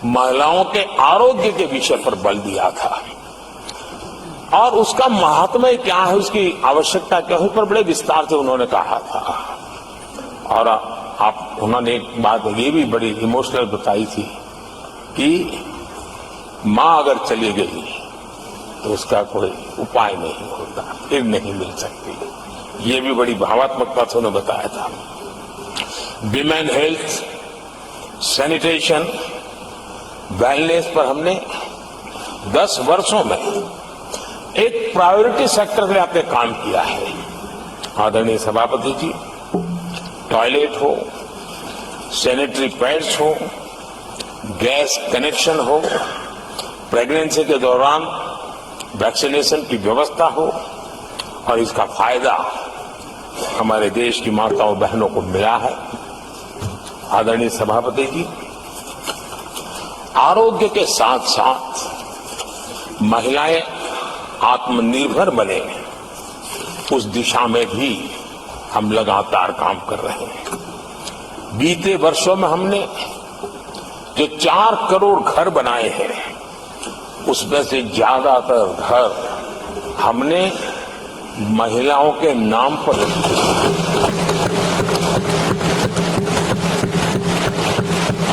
महिलाओं के आरोग्य के विषय पर बल दिया था और उसका महात्म्य क्या है, उसकी आवश्यकता क्या है, उस पर बड़े विस्तार से उन्होंने कहा था। और उन्होंने एक बात ये भी बड़ी इमोशनल बताई थी कि मां अगर चली गई तो उसका कोई उपाय नहीं होता, फिर नहीं मिल सकती। ये भी बड़ी भावात्मकता से उन्होंने बताया था। विमेन हेल्थ, सैनिटेशन, वेलनेस पर हमने 10 वर्षों में एक प्रायोरिटी सेक्टर के लिए काम किया है। आदरणीय सभापति जी, टॉयलेट हो, सैनिटरी पैड्स हो, गैस कनेक्शन हो, प्रेगनेंसी के दौरान वैक्सीनेशन की व्यवस्था हो और इसका फायदा हमारे देश की माताओं बहनों को मिला है। आदरणीय सभापति जी, आरोग्य के साथ साथ महिलाएं आत्मनिर्भर बने, उस दिशा में भी हम लगातार काम कर रहे हैं। बीते वर्षों में हमने जो 4 करोड़ घर बनाए हैं, उसमें से ज्यादातर घर हमने महिलाओं के नाम पर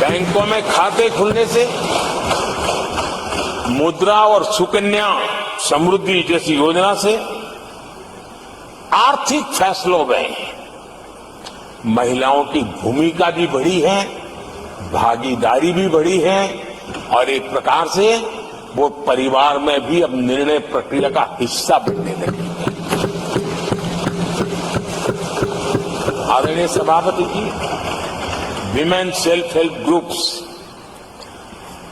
बैंकों में खाते खुलने से मुद्रा और सुकन्या समृद्धि जैसी योजना से आर्थिक फैसलों में महिलाओं की भूमिका भी बढ़ी है, भागीदारी भी बढ़ी है और एक प्रकार से वो परिवार में भी अब निर्णय प्रक्रिया का हिस्सा बनने लगी है। आदरणीय सभापति जी, विमेन सेल्फ हेल्प ग्रुप्स,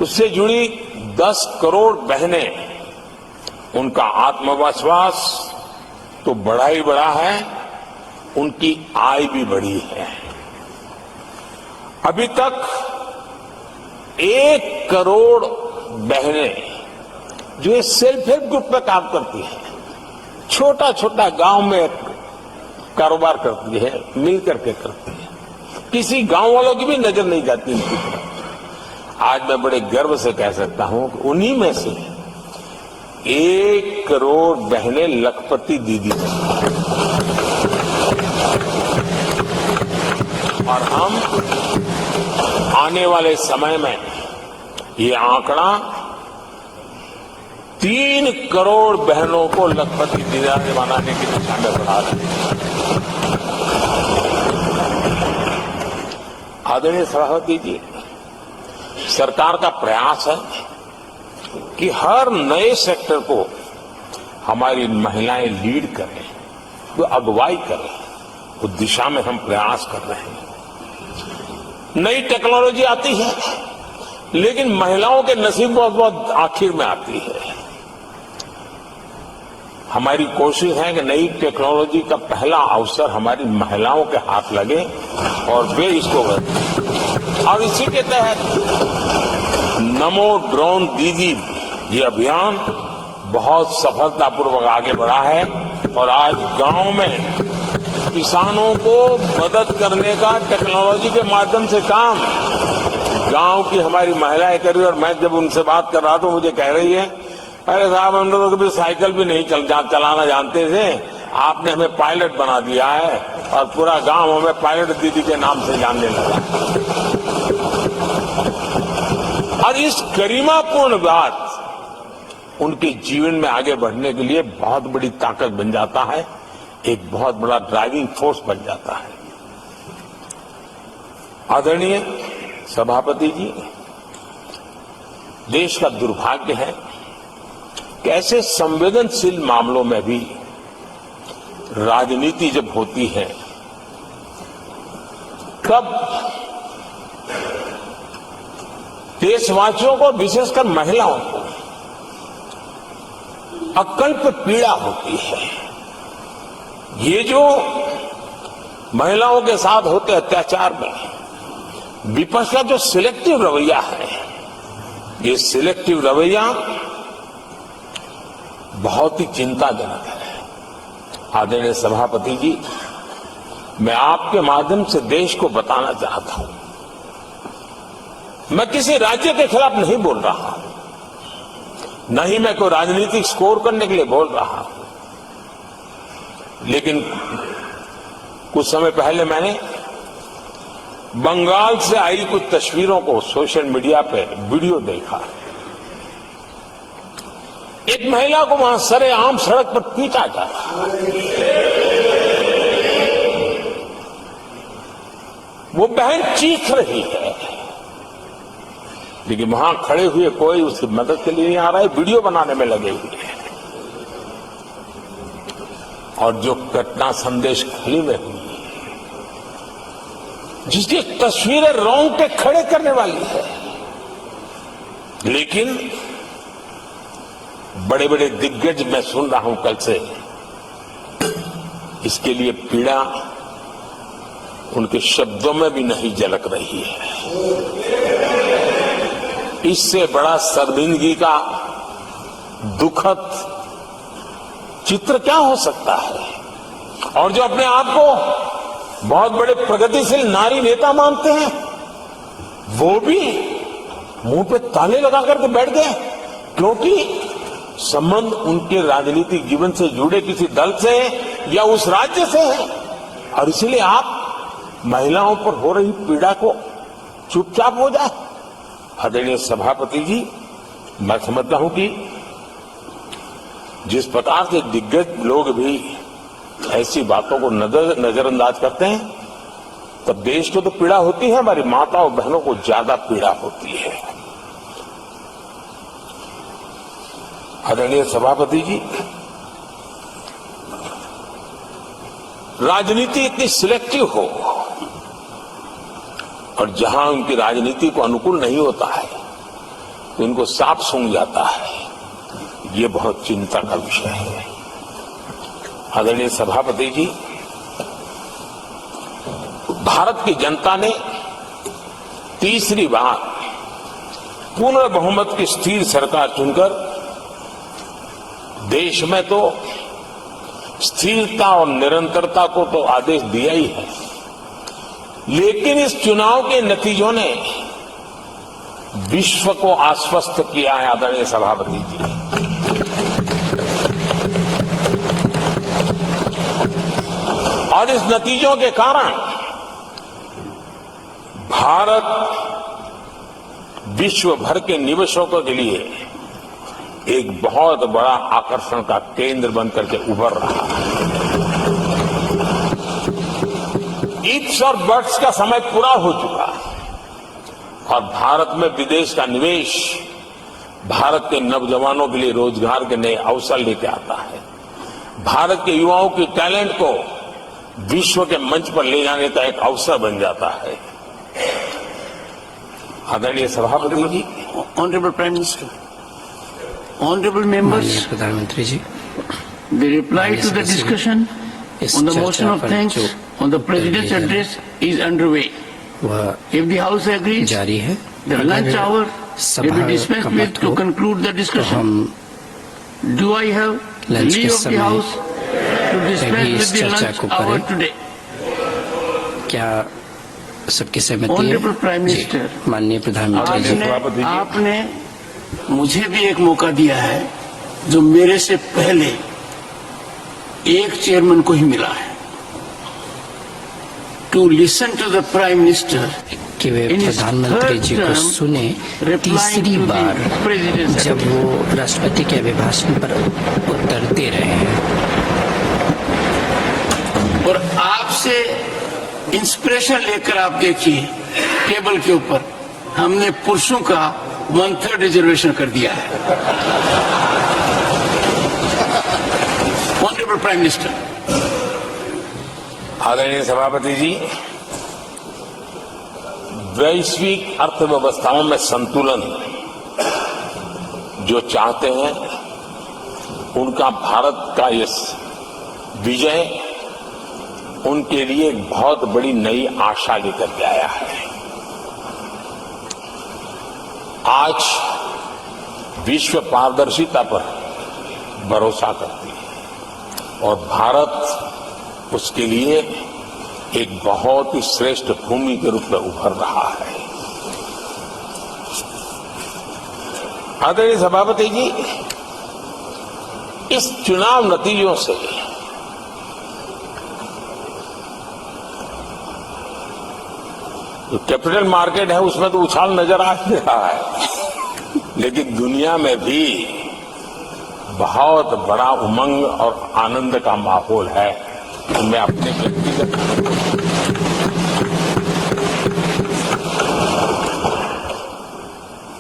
उससे जुड़ी 10 करोड़ बहनें, उनका आत्मविश्वास तो बढ़ा ही बढ़ा है, उनकी आय भी बढ़ी है। अभी तक 1 करोड़ बहनें जो ये सेल्फ हेल्प ग्रुप में काम करती हैं, छोटा छोटा गांव में कारोबार करती है, मिल करके करती है, किसी गांव वालों की भी नजर नहीं जाती इनकी तरफ। आज मैं बड़े गर्व से कह सकता हूं कि उन्हीं में से 1 करोड़ बहनें लखपति दीदी हैं और हम आने वाले समय में ये आंकड़ा 3 करोड़ बहनों को लखपति दीदी बनाने की दिशा में बढ़ा रहे हैं। आदरणीय सभापति जी, सरकार का प्रयास है कि हर नए सेक्टर को हमारी महिलाएं लीड करें, वो अगुवाई करें, उस दिशा में हम प्रयास कर रहे हैं। नई टेक्नोलॉजी आती है, लेकिन महिलाओं के नसीब बहुत बहुत आखिर में आती है। हमारी कोशिश है कि नई टेक्नोलॉजी का पहला अवसर हमारी महिलाओं के हाथ लगे और वे इसको करें। और इसी के तहत नमो ड्रोन दीदी ये अभियान बहुत सफलतापूर्वक आगे बढ़ा है और आज गांव में किसानों को मदद करने का टेक्नोलॉजी के माध्यम से काम गांव की हमारी महिलाएं कर रही। और मैं जब उनसे बात कर रहा था, मुझे कह रही है, अरे साहब हम लोग कभी साइकिल भी नहीं चलाना जानते थे, आपने हमें पायलट बना दिया है और पूरा गांव हमें पायलट दीदी के नाम से जानने लगा। और इस गरिमापूर्ण बात उनके जीवन में आगे बढ़ने के लिए बहुत बड़ी ताकत बन जाता है, एक बहुत बड़ा ड्राइविंग फोर्स बन जाता है। आदरणीय सभापति जी, देश का दुर्भाग्य है कि ऐसे संवेदनशील मामलों में भी राजनीति जब होती है तब देशवासियों को, विशेषकर महिलाओं को अकल्प पीड़ा होती है। ये जो महिलाओं के साथ होते अत्याचार में विपक्ष का जो सिलेक्टिव रवैया है, ये सिलेक्टिव रवैया बहुत ही चिंताजनक है। आदरणीय सभापति जी, मैं आपके माध्यम से देश को बताना चाहता हूं, मैं किसी राज्य के खिलाफ नहीं बोल रहा हूं, न ही मैं कोई राजनीतिक स्कोर करने के लिए बोल रहा हूं, लेकिन कुछ समय पहले मैंने बंगाल से आई कुछ तस्वीरों को सोशल मीडिया पे वीडियो देखा। एक महिला को वहां सरेआम सड़क पर पीटा जा रहा, वो बहन चीख रही है, लेकिन वहां खड़े हुए कोई उसकी मदद के लिए नहीं आ रहा है, वीडियो बनाने में लगे हुए हैं। और जो घटना संदेश खाली में हुई, जिसकी तस्वीरें रोंगटे खड़े करने वाली है, लेकिन बड़े बड़े दिग्गज मैं सुन रहा हूं कल से, इसके लिए पीड़ा उनके शब्दों में भी नहीं झलक रही है। इससे बड़ा शर्मिंदगी का दुखद चित्र क्या हो सकता है? और जो अपने आप को बहुत बड़े प्रगतिशील नारी नेता मानते हैं, वो भी मुंह पे ताले लगा करके बैठ गए, क्योंकि संबंध उनके राजनीतिक जीवन से जुड़े किसी दल से या उस राज्य से है, और इसलिए आप महिलाओं पर हो रही पीड़ा को चुपचाप हो जाए। आदरणीय सभापति जी, मैं समझता हूं कि जिस प्रकार से दिग्गज लोग भी ऐसी बातों को नजरअंदाज करते हैं, तब देश को तो पीड़ा होती है, हमारी माताओं बहनों को ज्यादा पीड़ा होती है। आदरणीय सभापति जी, राजनीति इतनी सिलेक्टिव हो और जहां उनकी राजनीति को अनुकूल नहीं होता है तो इनको साफ सूंघ जाता है, ये बहुत चिंता का विषय है। आदरणीय सभापति जी, भारत की जनता ने तीसरी बार पूर्ण बहुमत की स्थिर सरकार चुनकर देश में तो स्थिरता और निरंतरता को तो आदेश दिया ही है, लेकिन इस चुनाव के नतीजों ने विश्व को आश्वस्त किया है। आदरणीय सभापति जी, और इस नतीजों के कारण भारत विश्व भर के निवेशकों के लिए एक बहुत बड़ा आकर्षण का केंद्र बनकर के उभर रहा है। इफ्स और बट्स का समय पूरा हो चुका और भारत में विदेश का निवेश भारत के नौजवानों के लिए रोजगार के नए अवसर लेके आता है, भारत के युवाओं की टैलेंट को विश्व के मंच पर ले जाने का एक अवसर बन जाता है। आदरणीय सभापति जी, honourable prime minister, honourable members, प्रधानमंत्री जी, the reply to the discussion on the motion of thanks on the president's address is underway. If the House agrees, जारी है। the lunch hour will be dispensed with to conclude the discussion. Do I have the leave of the House to dispense with the lunch hour today? क्या सबकी सहमति है? ऑनरेबल प्राइम मिनिस्टर, माननीय प्रधानमंत्री जी, आपने मुझे भी एक मौका दिया है जो मेरे से पहले एक चेयरमैन को ही मिला है, to listen to the prime minister कि वे प्रधानमंत्री जी को सुने तीसरी बार जब वो राष्ट्रपति के अभिभाषण पर उत्तर दे रहे हैं, और आपसे इंस्पिरेशन लेकर आप देखिए टेबल के ऊपर हमने पुरुषों का 1/3 रिजर्वेशन कर दिया है। ऑनरेबल प्राइम मिनिस्टर, आदरणीय सभापति जी, वैश्विक अर्थव्यवस्थाओं में संतुलन जो चाहते हैं उनका भारत का ये विजय उनके लिए एक बहुत बड़ी नई आशा लेकर के आया है। आज विश्व पारदर्शिता पर भरोसा करती है और भारत उसके लिए एक बहुत ही श्रेष्ठ भूमि के रूप में उभर रहा है। आदरणीय सभापति जी, इस चुनाव नतीजों से जो कैपिटल मार्केट है उसमें तो उछाल नजर आ ही रहा है, लेकिन दुनिया में भी बहुत बड़ा उमंग और आनंद का माहौल है। मैं अपने व्यक्तिगत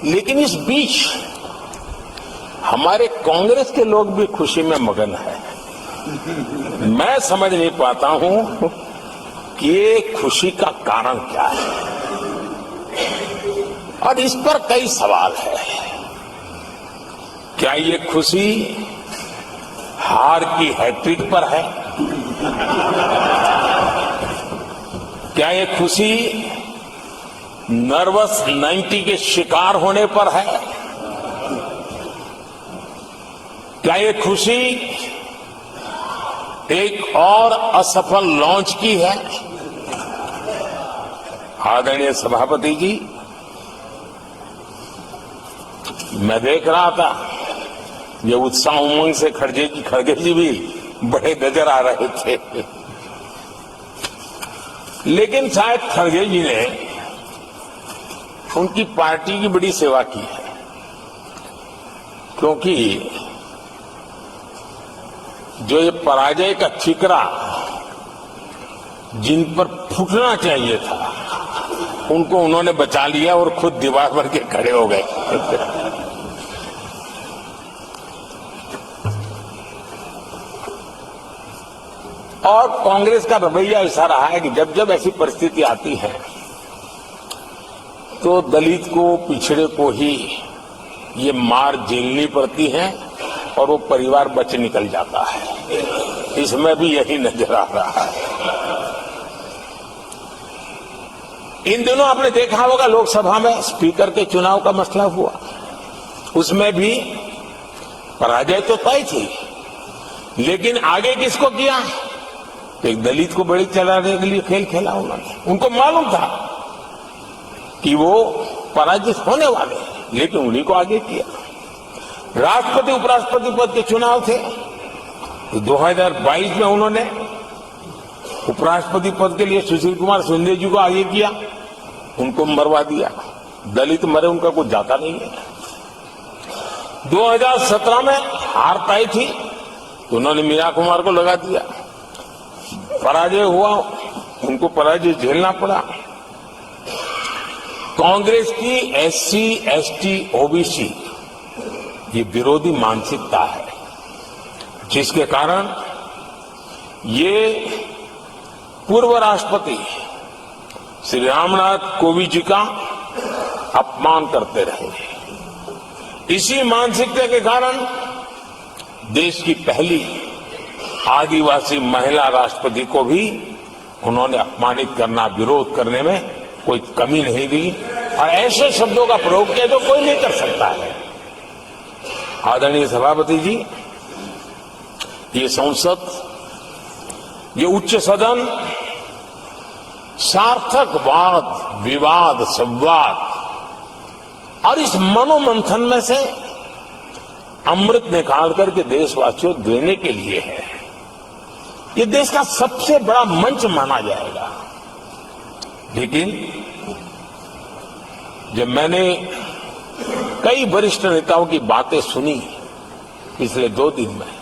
लेकिन इस बीच हमारे कांग्रेस के लोग भी खुशी में मगन है। मैं समझ नहीं पाता हूं कि ये खुशी का कारण क्या है, और इस पर कई सवाल है। क्या ये खुशी हार की हैट्रिक पर है? क्या ये खुशी नर्वस 90 के शिकार होने पर है? क्या ये खुशी एक और असफल लॉन्च की है? आदरणीय सभापति जी, मैं देख रहा था ये उत्साह उमंग से खड़गे जी भी बड़े नजर आ रहे थे, लेकिन शायद खड़गे जी ने उनकी पार्टी की बड़ी सेवा की है, क्योंकि जो ये पराजय का ठिकरा जिन पर फूटना चाहिए था उनको उन्होंने बचा लिया और खुद दीवार भर के खड़े हो गए। और कांग्रेस का रवैया ऐसा रहा है कि जब जब ऐसी परिस्थिति आती है तो दलित को, पिछड़े को ही ये मार झेलनी पड़ती है और वो परिवार बच निकल जाता है। इसमें भी यही नजर आ रहा है। इन दिनों आपने देखा होगा लोकसभा में स्पीकर के चुनाव का मसला हुआ, उसमें भी पराजय तो तय थी, लेकिन आगे किसको किया? एक दलित को बड़ी चलाने के लिए खेल खेला उन्होंने। उनको मालूम था कि वो पराजित होने वाले, लेकिन उन्हीं को आगे किया। राष्ट्रपति उपराष्ट्रपति पद के चुनाव थे तो 2022 में उन्होंने उपराष्ट्रपति पद के लिए सुशील कुमार शिंदे जी को आगे किया, उनको मरवा दिया। दलित मरे उनका कुछ जाता नहीं है। 2017 में हार तय थी तो उन्होंने मीरा कुमार को लगा दिया। पराजय हुआ, उनको पराजय झेलना पड़ा। कांग्रेस की SC, ST, OBC ये विरोधी मानसिकता है, जिसके कारण ये पूर्व राष्ट्रपति श्री रामनाथ कोविंद जी का अपमान करते रहे। इसी मानसिकता के कारण देश की पहली आदिवासी महिला राष्ट्रपति को भी उन्होंने अपमानित करना, विरोध करने में कोई कमी नहीं दी और ऐसे शब्दों का प्रयोग किया जो कोई नहीं कर सकता है। आदरणीय सभापति जी, ये संसद, ये उच्च सदन सार्थक वाद विवाद संवाद और इस मनोमंथन में से अमृत निकाल करके देशवासियों देने के लिए है। ये देश का सबसे बड़ा मंच माना जाएगा। लेकिन जब मैंने कई वरिष्ठ नेताओं की बातें सुनी पिछले 2 दिन में,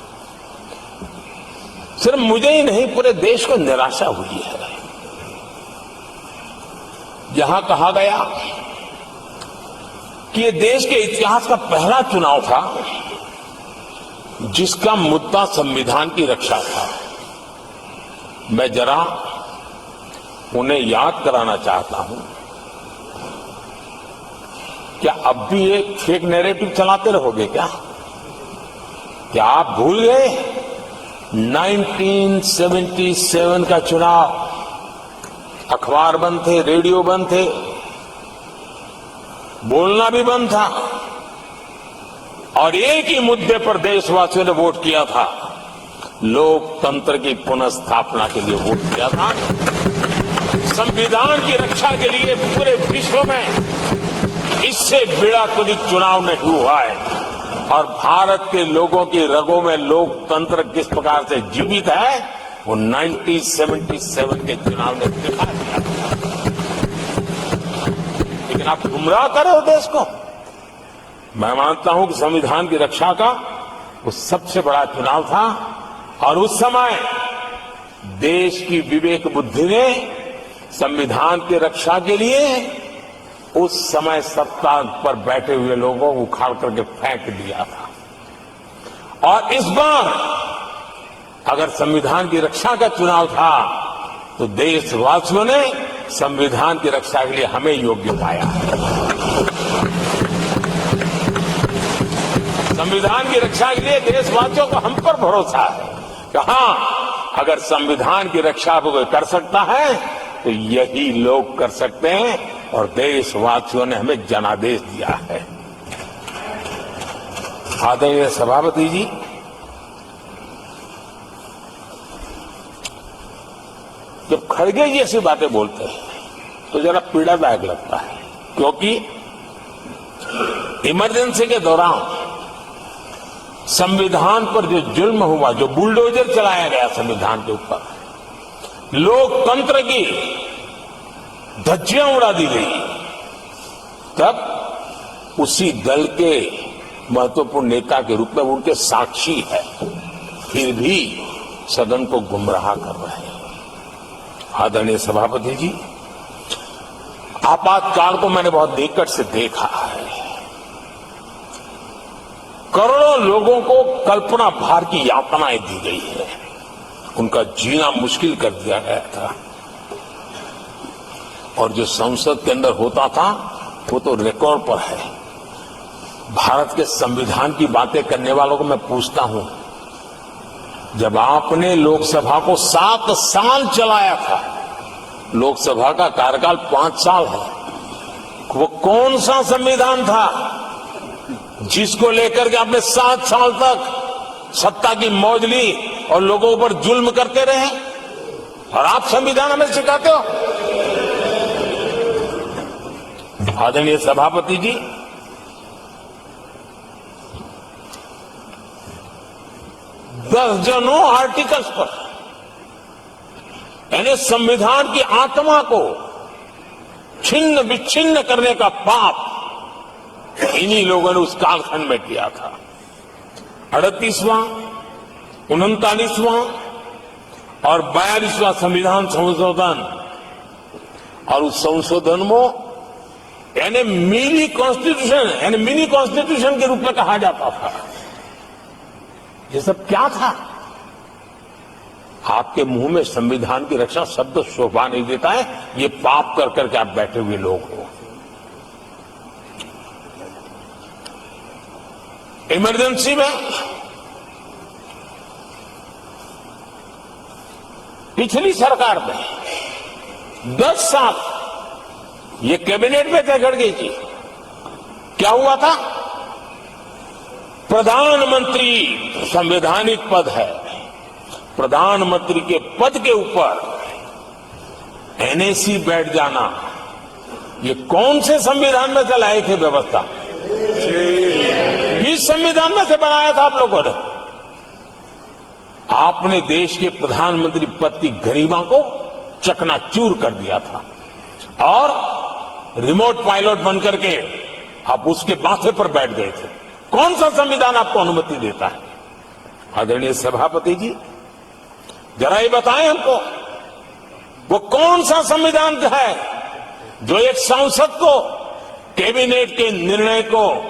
सिर्फ मुझे ही नहीं पूरे देश को निराशा हुई है। जहां कहा गया कि ये देश के इतिहास का पहला चुनाव था जिसका मुद्दा संविधान की रक्षा था, मैं जरा उन्हें याद कराना चाहता हूं। क्या अब भी एक फेक नैरेटिव चलाते रहोगे क्या? क्या आप भूल गए 1977 का चुनाव? अखबार बंद थे, रेडियो बंद थे, बोलना भी बंद था, और एक ही मुद्दे पर देशवासियों ने वोट किया था, लोकतंत्र की पुनर्स्थापना के लिए वोट किया था। संविधान की रक्षा के लिए पूरे विश्व में इससे बड़ा कोई चुनाव नहीं हुआ है, और भारत के लोगों की रगों में लोकतंत्र किस प्रकार से जीवित है वो 1977 के चुनाव ने दिखा दिया। लेकिन आप गुमराह कर रहे हो देश को। मैं मानता हूं कि संविधान की रक्षा का वो सबसे बड़ा चुनाव था, और उस समय देश की विवेक बुद्धि ने संविधान की रक्षा के लिए उस समय सत्ता पर बैठे हुए लोगों को उखाड़ करके फेंक दिया था। और इस बार अगर संविधान की रक्षा का चुनाव था तो देशवासियों ने संविधान की रक्षा के लिए हमें योग्य पाया है। संविधान की रक्षा के लिए देशवासियों को हम पर भरोसा है कि हाँ, अगर संविधान की रक्षा कोई कर सकता है तो यही लोग कर सकते हैं, और देशवासियों ने हमें जनादेश दिया है। आदरणीय सभापति जी, जब खड़गे जी ऐसी बातें बोलते हैं तो जरा पीड़ादायक लगता है, क्योंकि इमरजेंसी के दौरान संविधान पर जो जुल्म हुआ, जो बुलडोजर चलाया गया संविधान के ऊपर, लोकतंत्र की धज्जियां उड़ा दी गई, तब उसी दल के महत्वपूर्ण नेता के रूप में उनके साक्षी है, फिर भी सदन को गुमराह कर रहे हैं। आदरणीय सभापति जी, आपातकाल को मैंने बहुत निकट से देखा है। करोड़ों लोगों को कल्पना भार की यातनाएं दी गई है, उनका जीना मुश्किल कर दिया गया था, और जो संसद के अंदर होता था वो तो रिकॉर्ड पर है। भारत के संविधान की बातें करने वालों को मैं पूछता हूं, जब आपने लोकसभा को 7 साल चलाया था, लोकसभा का कार्यकाल 5 साल है, वो कौन सा संविधान था जिसको लेकर के आपने 7 साल तक सत्ता की मौज ली और लोगों पर जुल्म करते रहे? और आप संविधान हमें सिखाते हो? आदरणीय सभापति जी, दर्जनों आर्टिकल्स पर, यानी संविधान की आत्मा को छिन्न विच्छिन्न करने का पाप इन्हीं लोगों ने उस कालखंड में किया था। 38वां, 39वां और 42वां संविधान संशोधन, और उस संशोधन में यानी मिनी कॉन्स्टिट्यूशन के रूप में कहा जाता था। ये सब क्या था? आपके मुंह में संविधान की रक्षा शब्द शोभा नहीं देता है। ये पाप कर करके आप बैठे हुए लोग हो। इमरजेंसी में पिछली सरकार में 10 साल ये कैबिनेट में थे खड़गे जी, क्या हुआ था? प्रधानमंत्री संवैधानिक पद है, प्रधानमंत्री के पद के ऊपर एनएसी बैठ जाना, ये कौन से संविधान में से लाए थे व्यवस्था? इस संविधान में से बनाया था आप लोगों ने। आपने देश के प्रधानमंत्री पद की गरिमा को चकनाचूर कर दिया था, और रिमोट पायलट बनकर के आप उसके माथे पर बैठ गए थे। कौन सा संविधान आपको अनुमति देता है? आदरणीय सभापति जी, जरा ये बताएं हमको, वो कौन सा संविधान है जो एक सांसद को कैबिनेट के निर्णय को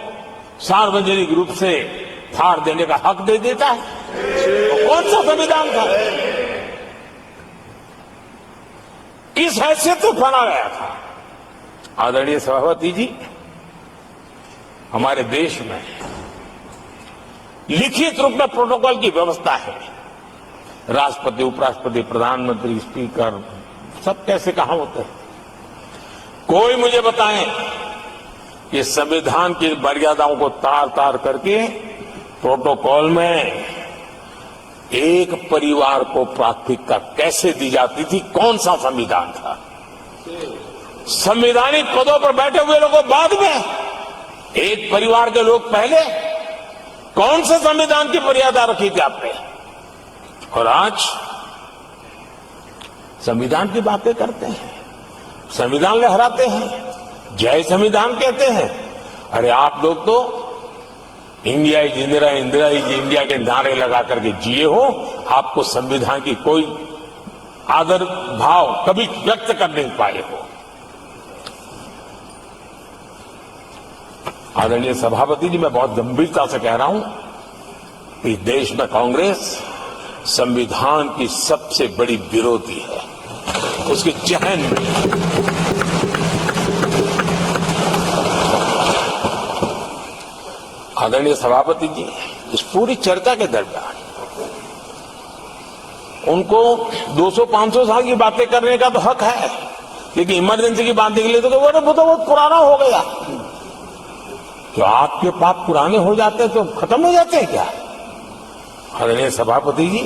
सार्वजनिक रूप से फाड़ देने का हक दे देता है? वो कौन सा संविधान था? किस हैसियत से बना गया था? आदरणीय सभापति जी, हमारे देश में लिखित रूप में प्रोटोकॉल की व्यवस्था है। राष्ट्रपति, उपराष्ट्रपति, प्रधानमंत्री, स्पीकर सब कैसे कहां होते हैं। कोई मुझे बताएं कि संविधान की मर्यादाओं को तार तार करके प्रोटोकॉल में एक परिवार को प्राथमिकता कैसे दी जाती थी। कौन सा संविधान था। संवैधानिक पदों पर बैठे हुए लोगों बाद में, एक परिवार के लोग पहले। कौन से संविधान की मर्यादा रखी थी आपने। और आज संविधान की बातें करते हैं, संविधान लहराते हैं, जय संविधान कहते हैं। अरे आप लोग तो India is Indira, Indira is India के नारे लगा करके जिए हो। आपको संविधान की कोई आदर भाव कभी व्यक्त कर नहीं पाए हो। आदरणीय सभापति जी, मैं बहुत गंभीरता से कह रहा हूं कि देश में कांग्रेस संविधान की सबसे बड़ी विरोधी है। उसके चहन में आदरणीय सभापति जी, इस पूरी चर्चा के दरमियान उनको 200-500 साल की बातें करने का तो हक है, लेकिन इमरजेंसी की बात निकले तो वो तो बहुत पुराना हो गया। तो आपके पाप पुराने हो जाते तो खत्म हो जाते हैं क्या। आदरणीय सभापति जी,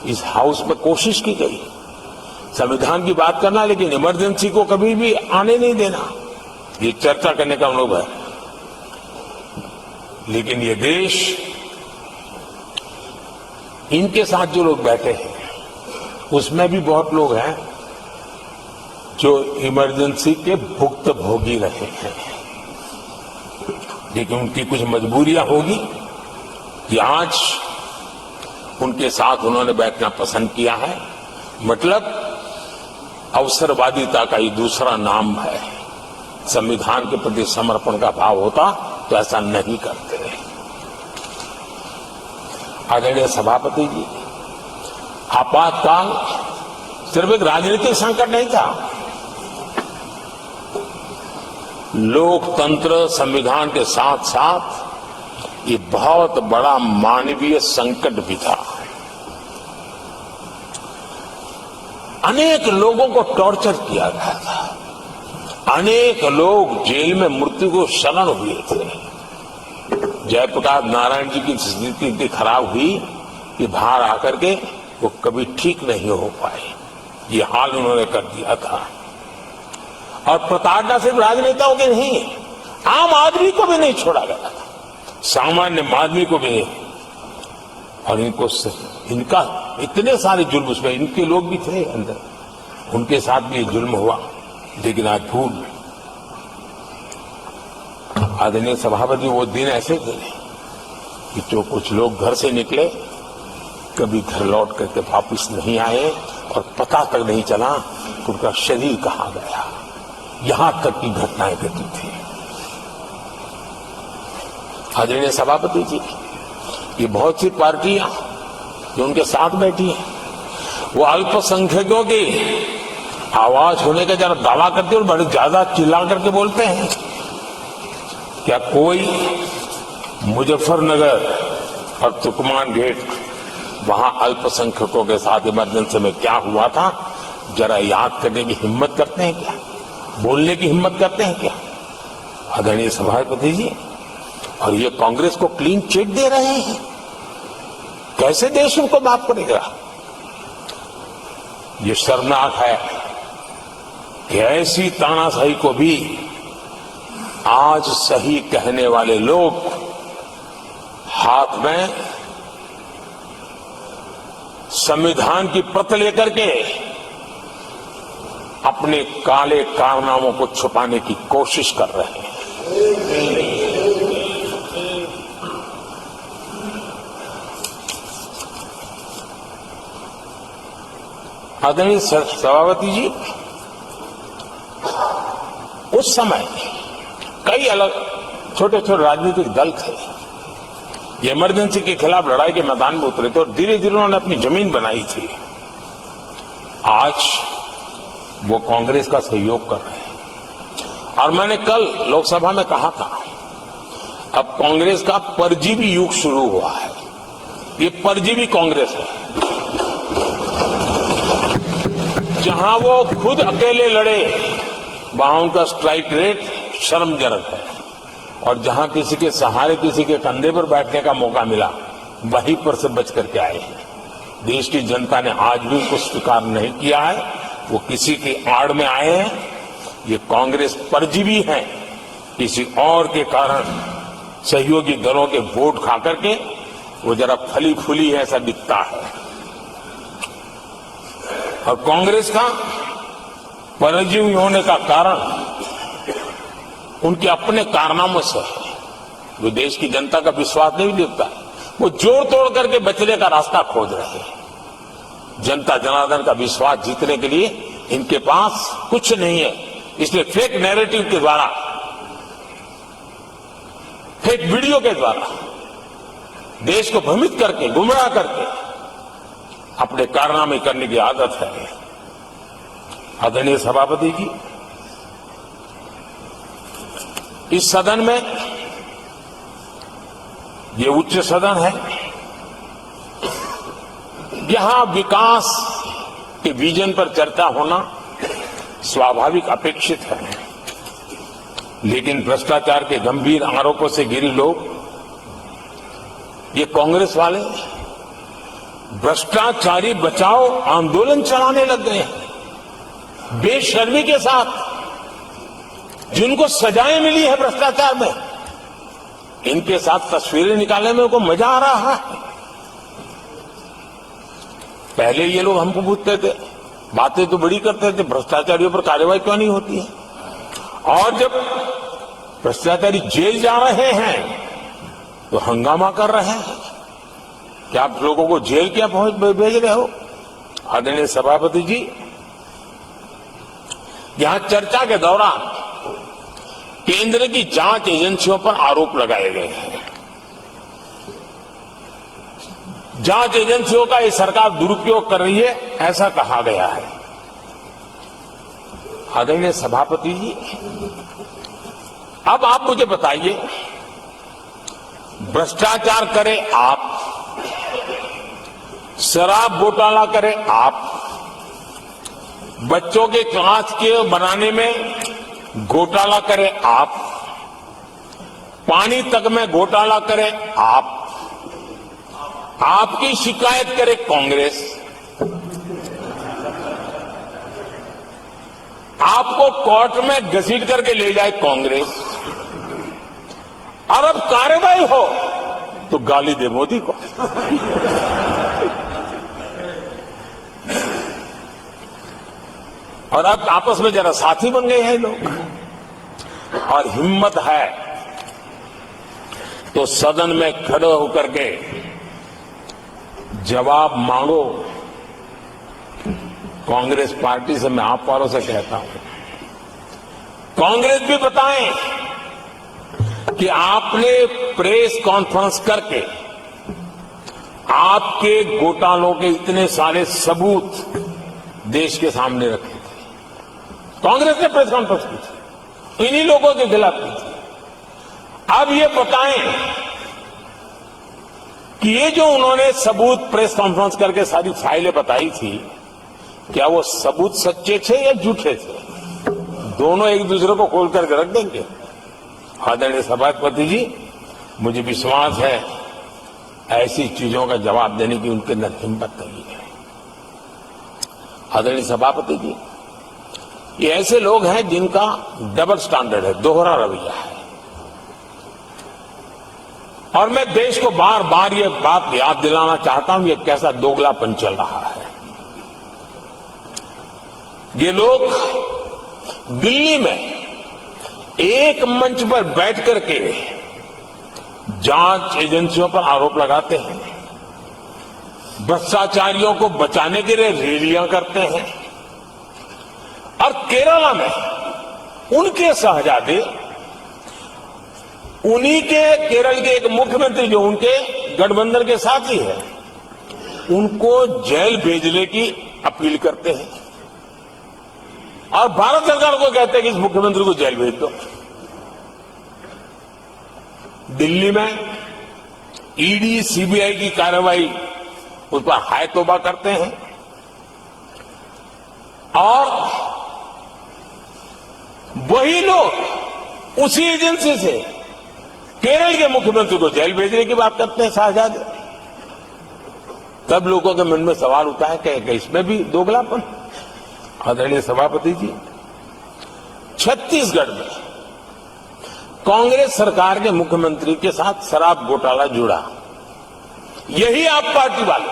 इस हाउस में कोशिश की गई संविधान की बात करना, लेकिन इमरजेंसी को कभी भी आने नहीं देना। ये चर्चा करने का अनुभव है। लेकिन ये देश, इनके साथ जो लोग बैठे हैं उसमें भी बहुत लोग हैं जो इमरजेंसी के भुक्तभोगी रहे हैं। लेकिन उनकी कुछ मजबूरियां होगी कि आज उनके साथ उन्होंने बैठना पसंद किया है। मतलब अवसरवादिता का ही दूसरा नाम है। संविधान के प्रति समर्पण का भाव होता तो ऐसा नहीं करते। आदरणीय सभापति जी, आपातकाल सिर्फ एक राजनीतिक संकट नहीं था। लोकतंत्र, संविधान के साथ साथ ये बहुत बड़ा मानवीय संकट भी था। अनेक लोगों को टॉर्चर किया गया था। अनेक लोग जेल में मृत्यु को शरण हुए थे। जयप्रकाश नारायण जी की स्थिति इतनी खराब हुई कि बाहर आकर के वो कभी ठीक नहीं हो पाए। ये हाल उन्होंने कर दिया था। और प्रताड़ना सिर्फ राजनेताओं के नहीं, आम आदमी को भी नहीं छोड़ा गया था, सामान्य आदमी को भी नहीं। और इनका इतने सारे जुल्म, उसमें इनके लोग भी थे अंदर, उनके साथ भी ये जुल्म हुआ। लेकिन आज भूल, आदरणीय सभापति, वो दिन ऐसे थे कि जो कुछ लोग घर से निकले कभी घर लौट करके वापस नहीं आए और पता तक नहीं चला कि उनका शरीर कहाँ गया। यहां तक की घटनाएं घटी थी। आदरणीय सभापति जी, ये बहुत सी पार्टियां जो उनके साथ बैठी हैं, वो अल्पसंख्यकों की आवाज होने का जरा दावा करते और बड़े ज्यादा चिल्ला करके बोलते हैं। क्या कोई मुजफ्फरनगर और तुर्कमान गेट, वहां अल्पसंख्यकों के साथ इमरजेंसी में क्या हुआ था, जरा याद करने की हिम्मत करते हैं क्या? बोलने की हिम्मत करते हैं क्या? आदरणीय सभापति जी, और ये कांग्रेस को क्लीन चिट दे रहे हैं। कैसे देश उनको माफ करेगा? ये शर्मनाक है कि ऐसी तानाशाही को भी आज सही कहने वाले लोग हाथ में संविधान की प्रत लेकर के अपने काले कारनामों को छुपाने की कोशिश कर रहे हैं। आदरणीय सभापति जी, उस समय कई अलग छोटे छोटे राजनीतिक दल थे। ये इमरजेंसी के खिलाफ लड़ाई के मैदान में उतरे थे और धीरे धीरे उन्होंने अपनी जमीन बनाई थी। आज वो कांग्रेस का सहयोग कर रहे हैं। और मैंने कल लोकसभा में कहा था, अब कांग्रेस का परजीवी युग शुरू हुआ है। ये परजीवी कांग्रेस है। जहां वो खुद अकेले लड़े वहां उनका स्ट्राइक रेट शर्मजनक है, और जहां किसी के सहारे, किसी के कंधे पर बैठने का मौका मिला, वहीं पर से बच करके आए हैं। देश की जनता ने आज भी उनको स्वीकार नहीं किया है। वो किसी की आड़ में आए हैं। ये कांग्रेस परजीवी है। किसी और के कारण सहयोगी दलों के वोट खा करके वो जरा फली फूली है, ऐसा दिखता है। और कांग्रेस का परजीवी होने का कारण उनके अपने कारनामों से है, जो देश की जनता का विश्वास नहीं देता। वो जोड़ तोड़ करके बचने का रास्ता खोज रहे हैं। जनता जनार्दन का विश्वास जीतने के लिए इनके पास कुछ नहीं है। इसलिए फेक नैरेटिव के द्वारा, फेक वीडियो के द्वारा देश को भ्रमित करके, गुमराह करके अपने कारनामे करने की आदत है। आदरणीय सभापति जी, इस सदन में, ये उच्च सदन है, यहां विकास के विजन पर चर्चा होना स्वाभाविक अपेक्षित है। लेकिन भ्रष्टाचार के गंभीर आरोपों से घिरे लोग, ये कांग्रेस वाले भ्रष्टाचारी बचाओ आंदोलन चलाने लग गए हैं बेशर्मी के साथ। जिनको सजाएं मिली है भ्रष्टाचार में, इनके साथ तस्वीरें निकालने में उनको मजा आ रहा है। पहले ये लोग हमको पूछते थे, बातें तो बड़ी करते थे, भ्रष्टाचारियों पर कार्रवाई क्यों नहीं होती है? और जब भ्रष्टाचारी जेल जा रहे हैं तो हंगामा कर रहे हैं। क्या आप लोगों को जेल क्या भेज रहे हो? आदरणीय सभापति जी, यहां चर्चा के दौरान केंद्र की जांच एजेंसियों पर आरोप लगाए गए हैं। जांच एजेंसियों का ये सरकार दुरुपयोग कर रही है, ऐसा कहा गया है। आदरणीय सभापति जी, अब आप मुझे बताइए, भ्रष्टाचार करें आप, शराब घोटाला करें आप, बच्चों के कांच के बनाने में घोटाला करें आप, पानी तक में घोटाला करें आप, आपकी शिकायत करे कांग्रेस, आपको कोर्ट में घसीट करके ले जाए कांग्रेस, और अब कार्रवाई हो तो गाली दे मोदी को। और अब आपस में जरा साथी बन गए हैं लोग। और हिम्मत है तो सदन में खड़े होकर के जवाब मांगो। कांग्रेस पार्टी से मैं आप वालों से कहता हूं, कांग्रेस भी बताएं कि आपने प्रेस कॉन्फ्रेंस करके आपके घोटालों के इतने सारे सबूत देश के सामने रखे थे। कांग्रेस ने प्रेस कॉन्फ्रेंस की थी, इन्हीं लोगों के खिलाफ की थी। अब ये बताएं कि ये जो उन्होंने सबूत प्रेस कॉन्फ्रेंस करके सारी फाइलें बताई थी, क्या वो सबूत सच्चे थे या झूठे थे? दोनों एक दूसरे को खोल करके रख देंगे। आदरणीय सभापति जी, मुझे विश्वास है ऐसी चीजों का जवाब देने की उनके अंदर हिम्मत नहीं है। आदरणीय सभापति जी, ये ऐसे लोग हैं जिनका डबल स्टैंडर्ड है, दोहरा रवैया है। और मैं देश को बार बार ये बात याद दिलाना चाहता हूं, ये कैसा दोगलापन चल रहा है। ये लोग दिल्ली में एक मंच पर बैठ करके जांच एजेंसियों पर आरोप लगाते हैं, भ्रष्टाचारियों को बचाने के लिए रैलियां करते हैं, और केरला में उनके शहजादे, उन्हीं के केरल के एक मुख्यमंत्री जो उनके गठबंधन के साथी है, उनको जेल भेजने की अपील करते हैं, और भारत सरकार को कहते हैं कि इस मुख्यमंत्री को जेल भेज दो। दिल्ली में ईडी सीबीआई की कार्रवाई उस पर हाय तौबा करते हैं और वही लोग उसी एजेंसी से केरल के मुख्यमंत्री को जेल भेजने की बात करते हैं शाहजाद। तब लोगों के मन में सवाल उठता है कि इसमें भी दोगलापन। आदरणीय सभापति जी, छत्तीसगढ़ में कांग्रेस सरकार के मुख्यमंत्री के साथ शराब घोटाला जुड़ा। यही आप पार्टी वाले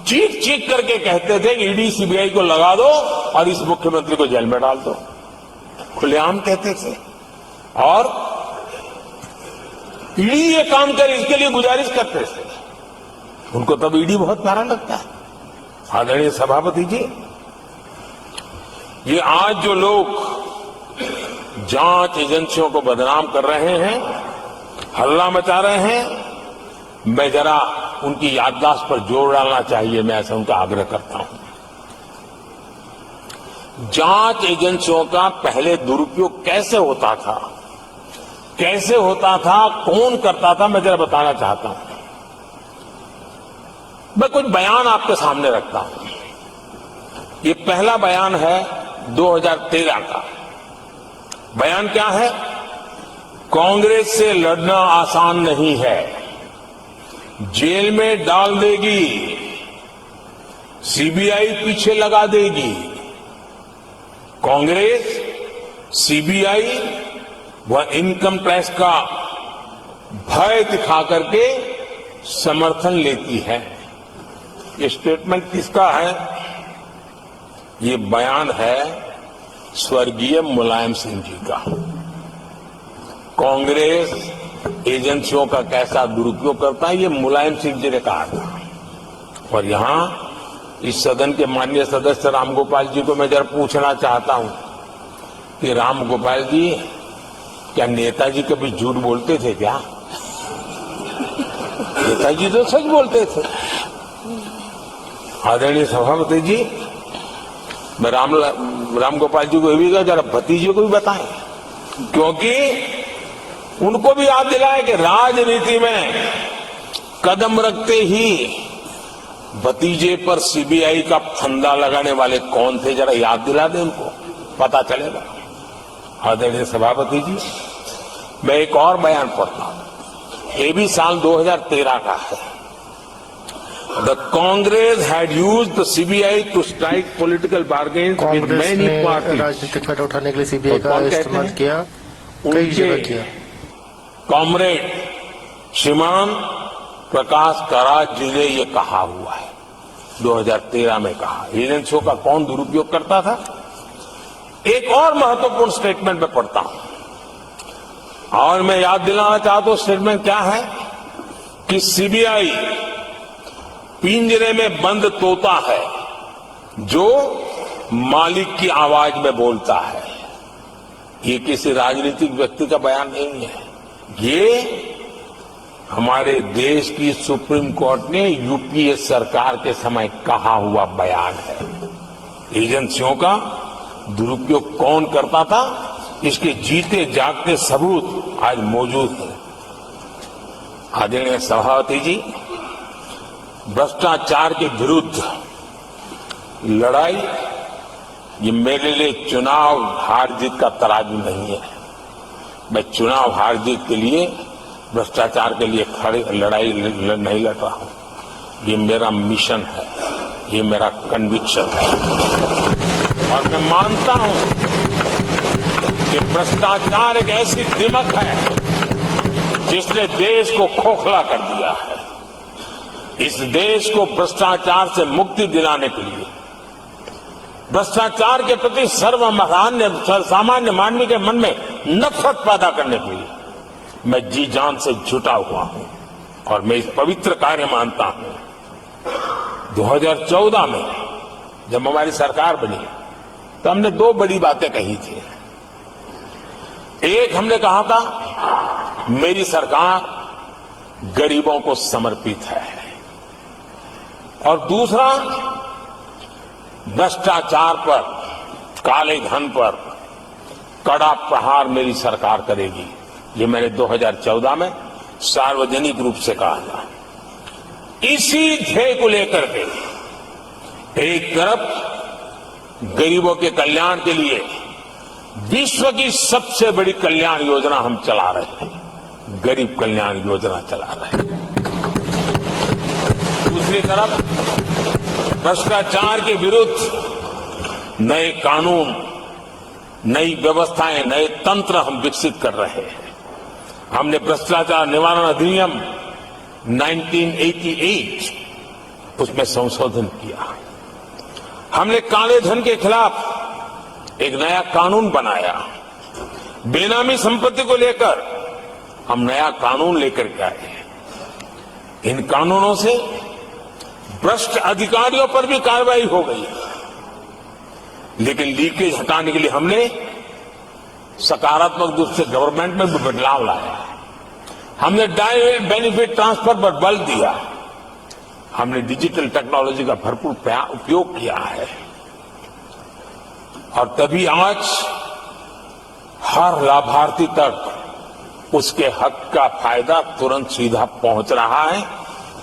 चीख चीख करके कहते थे कि ईडी सीबीआई को लगा दो और इस मुख्यमंत्री को जेल में डाल दो, खुलेआम कहते थे। और ईडी ये काम करे इसके लिए गुजारिश करते थे। उनको तब ईडी बहुत प्यारा लगता है। आदरणीय सभापति जी, ये आज जो लोग जांच एजेंसियों को बदनाम कर रहे हैं, हल्ला मचा रहे हैं, मैं जरा उनकी याददाश्त पर जोर डालना चाहिए, मैं ऐसा उनका आग्रह करता हूं। जांच एजेंसियों का पहले दुरुपयोग कैसे होता था, कौन करता था, मैं जरा बताना चाहता हूं। मैं कुछ बयान आपके सामने रखता हूं। ये पहला बयान है 2013 का। बयान क्या है? कांग्रेस से लड़ना आसान नहीं है, जेल में डाल देगी, सीबीआई पीछे लगा देगी। कांग्रेस सीबीआई व इनकम टैक्स का भय दिखा करके समर्थन लेती है। ये स्टेटमेंट किसका है? ये बयान है स्वर्गीय मुलायम सिंह जी का। कांग्रेस एजेंसियों का कैसा दुरुपयोग करता है, ये मुलायम सिंह जी ने कहा था। और यहां इस सदन के माननीय सदस्य रामगोपाल जी को मैं जरा पूछना चाहता हूं कि रामगोपाल जी, क्या नेताजी कभी झूठ बोलते थे क्या? नेताजी तो सच बोलते थे। आदरणीय सभापति जी, मैं रामगोपाल जी को ये भी कहा जरा भतीजे को भी बताएं, क्योंकि उनको भी याद दिलाए कि राजनीति में कदम रखते ही भतीजे पर सीबीआई का फंदा लगाने वाले कौन थे, जरा याद दिला दें उनको, पता चलेगा। आदरणीय सभापति जी, मैं एक और बयान पढ़ता हूं, ये भी साल 2013 का है। The Congress had used the CBI to strike political bargains with many parties. राजनीतिक फायदा उठाने के लिए सीबीआई का इस्तेमाल किया, कई जगह किया। कॉमरेड श्रीमान प्रकाश कराज जी ने ये कहा हुआ है, 2013 में कहा। एजेंसियों का कौन दुरुपयोग करता था? एक और महत्वपूर्ण स्टेटमेंट में पढ़ता हूं और मैं याद दिलाना चाहता हूं स्टेटमेंट क्या है कि सीबीआई पिंजरे में बंद तोता है जो मालिक की आवाज में बोलता है। ये किसी राजनीतिक व्यक्ति का बयान नहीं है, ये हमारे देश की सुप्रीम कोर्ट ने यूपीए सरकार के समय कहा हुआ बयान है। एजेंसियों का दुरुपयोग कौन करता था, इसके जीते जागते सबूत आज मौजूद हैं। आदरणीय सभापति जी, भ्रष्टाचार के विरुद्ध लड़ाई ये मेरे लिए चुनाव हार जीत का तराजू नहीं है। मैं चुनाव हार जीत के लिए, भ्रष्टाचार के लिए खड़े लड़ाई नहीं लड़ रहा हूं। ये मेरा मिशन है, ये मेरा कन्विक्शन है। और मैं मानता हूं कि भ्रष्टाचार एक ऐसी दिमक है जिसने देश को खोखला कर दिया है। इस देश को भ्रष्टाचार से मुक्ति दिलाने के लिए, भ्रष्टाचार के प्रति सामान्य मानवी के मन में नफरत पैदा करने के लिए मैं जी जान से जुटा हुआ हूं और मैं इस पवित्र कार्य मानता हूं। 2014 में जब हमारी सरकार बनी तो हमने दो बड़ी बातें कही थी। एक, हमने कहा था मेरी सरकार गरीबों को समर्पित है, और दूसरा, भ्रष्टाचार पर, काले धन पर कड़ा प्रहार मेरी सरकार करेगी। ये मैंने 2014 में सार्वजनिक रूप से कहा था। इसी ध्येय को लेकर के एक तरफ गरीबों के कल्याण के लिए विश्व की सबसे बड़ी कल्याण योजना हम चला रहे हैं, गरीब कल्याण योजना चला रहे हैं। दूसरी तरफ भ्रष्टाचार के विरुद्ध नए कानून, नई व्यवस्थाएं, नए तंत्र हम विकसित कर रहे हैं। हमने भ्रष्टाचार निवारण अधिनियम 1988 उसमें संशोधन किया। हमने काले धन के खिलाफ एक नया कानून बनाया। बेनामी संपत्ति को लेकर हम नया कानून लेकर के आए। इन कानूनों से भ्रष्ट अधिकारियों पर भी कार्रवाई हो गई, लेकिन लीकेज हटाने के लिए हमने सकारात्मक रूप से गवर्नमेंट में भी बदलाव लाया। हमने डायरेक्ट बेनिफिट ट्रांसफर पर बल दिया। हमने डिजिटल टेक्नोलॉजी का भरपूर उपयोग किया है और तभी आज हर लाभार्थी तक उसके हक का फायदा तुरंत सीधा पहुंच रहा है।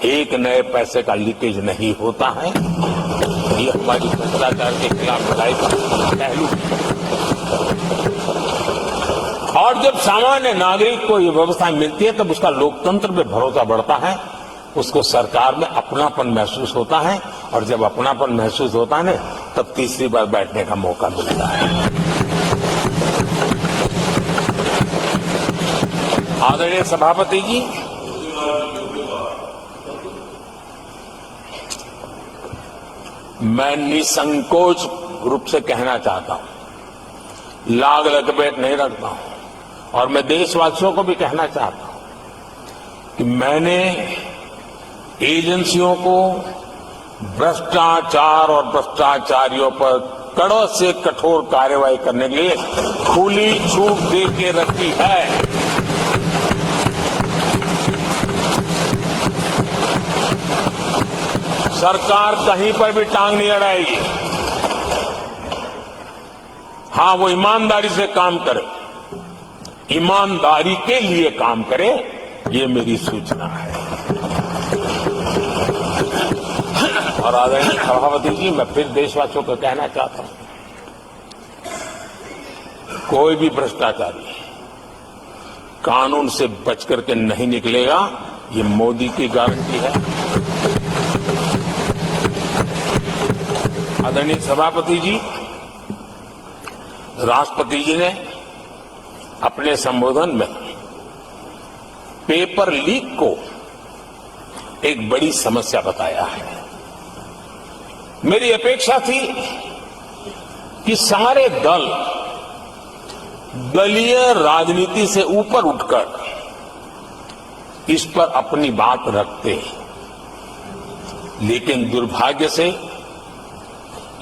एक नए पैसे का लीकेज नहीं होता है। ये हमारी भ्रष्टाचार के खिलाफ लड़ाई का पहलू है। और जब सामान्य नागरिक को ये व्यवस्था मिलती है तब उसका लोकतंत्र में भरोसा बढ़ता है, उसको सरकार में अपनापन महसूस होता है और जब अपनापन महसूस होता है ना तब तीसरी बार बैठने का मौका मिलता है। आदरणीय सभापति जी, मैं निसंकोच रूप से कहना चाहता हूं, लाग लपेट नहीं रखता हूं और मैं देशवासियों को भी कहना चाहता हूं कि मैंने एजेंसियों को भ्रष्टाचार और भ्रष्टाचारियों पर कड़े से कठोर कार्रवाई करने के लिए खुली छूट दे के रखी है। सरकार कहीं पर भी टांग नहीं अड़ाएगी। हां, वो ईमानदारी से काम करे, ईमानदारी के लिए काम करे, ये मेरी सूचना है। और आदरणीय सभापति जी, मैं फिर देशवासियों को कहना चाहता हूं, कोई भी भ्रष्टाचारी कानून से बच करके नहीं निकलेगा, ये मोदी की गारंटी है। आदरणीय सभापति जी, राष्ट्रपति जी ने अपने संबोधन में पेपर लीक को एक बड़ी समस्या बताया है। मेरी अपेक्षा थी कि सारे दल दलीय राजनीति से ऊपर उठकर इस पर अपनी बात रखते, लेकिन दुर्भाग्य से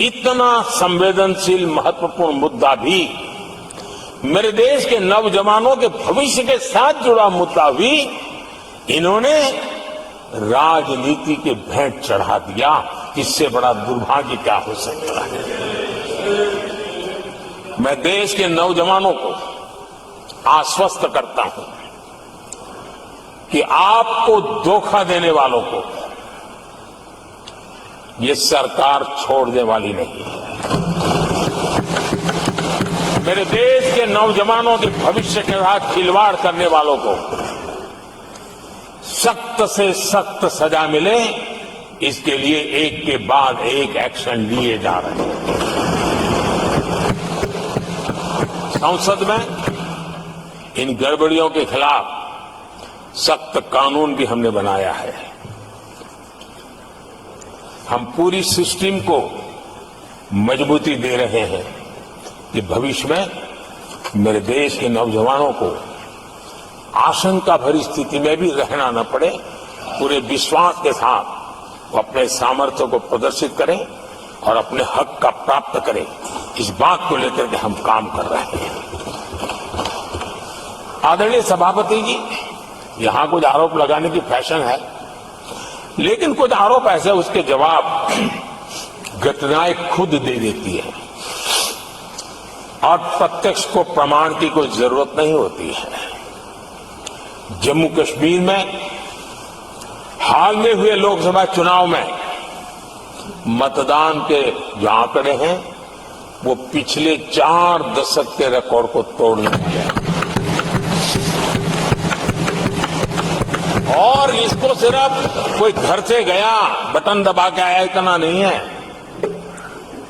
इतना संवेदनशील महत्वपूर्ण मुद्दा भी, मेरे देश के नौजवानों के भविष्य के साथ जुड़ा मुद्दा भी इन्होंने राजनीति के भेंट चढ़ा दिया। इससे बड़ा दुर्भाग्य क्या हो सकता है। मैं देश के नौजवानों को आश्वस्त करता हूं कि आपको धोखा देने वालों को ये सरकार छोड़ने वाली नहीं है। मेरे देश के नौजवानों के भविष्य के साथ खिलवाड़ करने वालों को सख्त से सख्त सजा मिले, इसके लिए एक के बाद एक एक्शन लिए जा रहे हैं। संसद में इन गड़बड़ियों के खिलाफ सख्त कानून भी हमने बनाया है। हम पूरी सिस्टम को मजबूती दे रहे हैं कि भविष्य में मेरे देश के नौजवानों को आशंका भरी स्थिति में भी रहना न पड़े। पूरे विश्वास के साथ वो अपने सामर्थ्य को प्रदर्शित करें और अपने हक का प्राप्त करें, इस बात को लेकर के हम काम कर रहे हैं। आदरणीय सभापति जी, यहां कुछ आरोप लगाने की फैशन है, लेकिन कुछ आरोप ऐसे उसके जवाब घटनाएं खुद दे देती है और प्रत्यक्ष को प्रमाण की कोई जरूरत नहीं होती है। जम्मू कश्मीर में हाल में हुए लोकसभा चुनाव में मतदान के जो आंकड़े हैं वो पिछले 4 दशक के रिकॉर्ड को तोड़ने वाले हैं। और इसको सिर्फ कोई घर से गया बटन दबा के आया इतना नहीं है,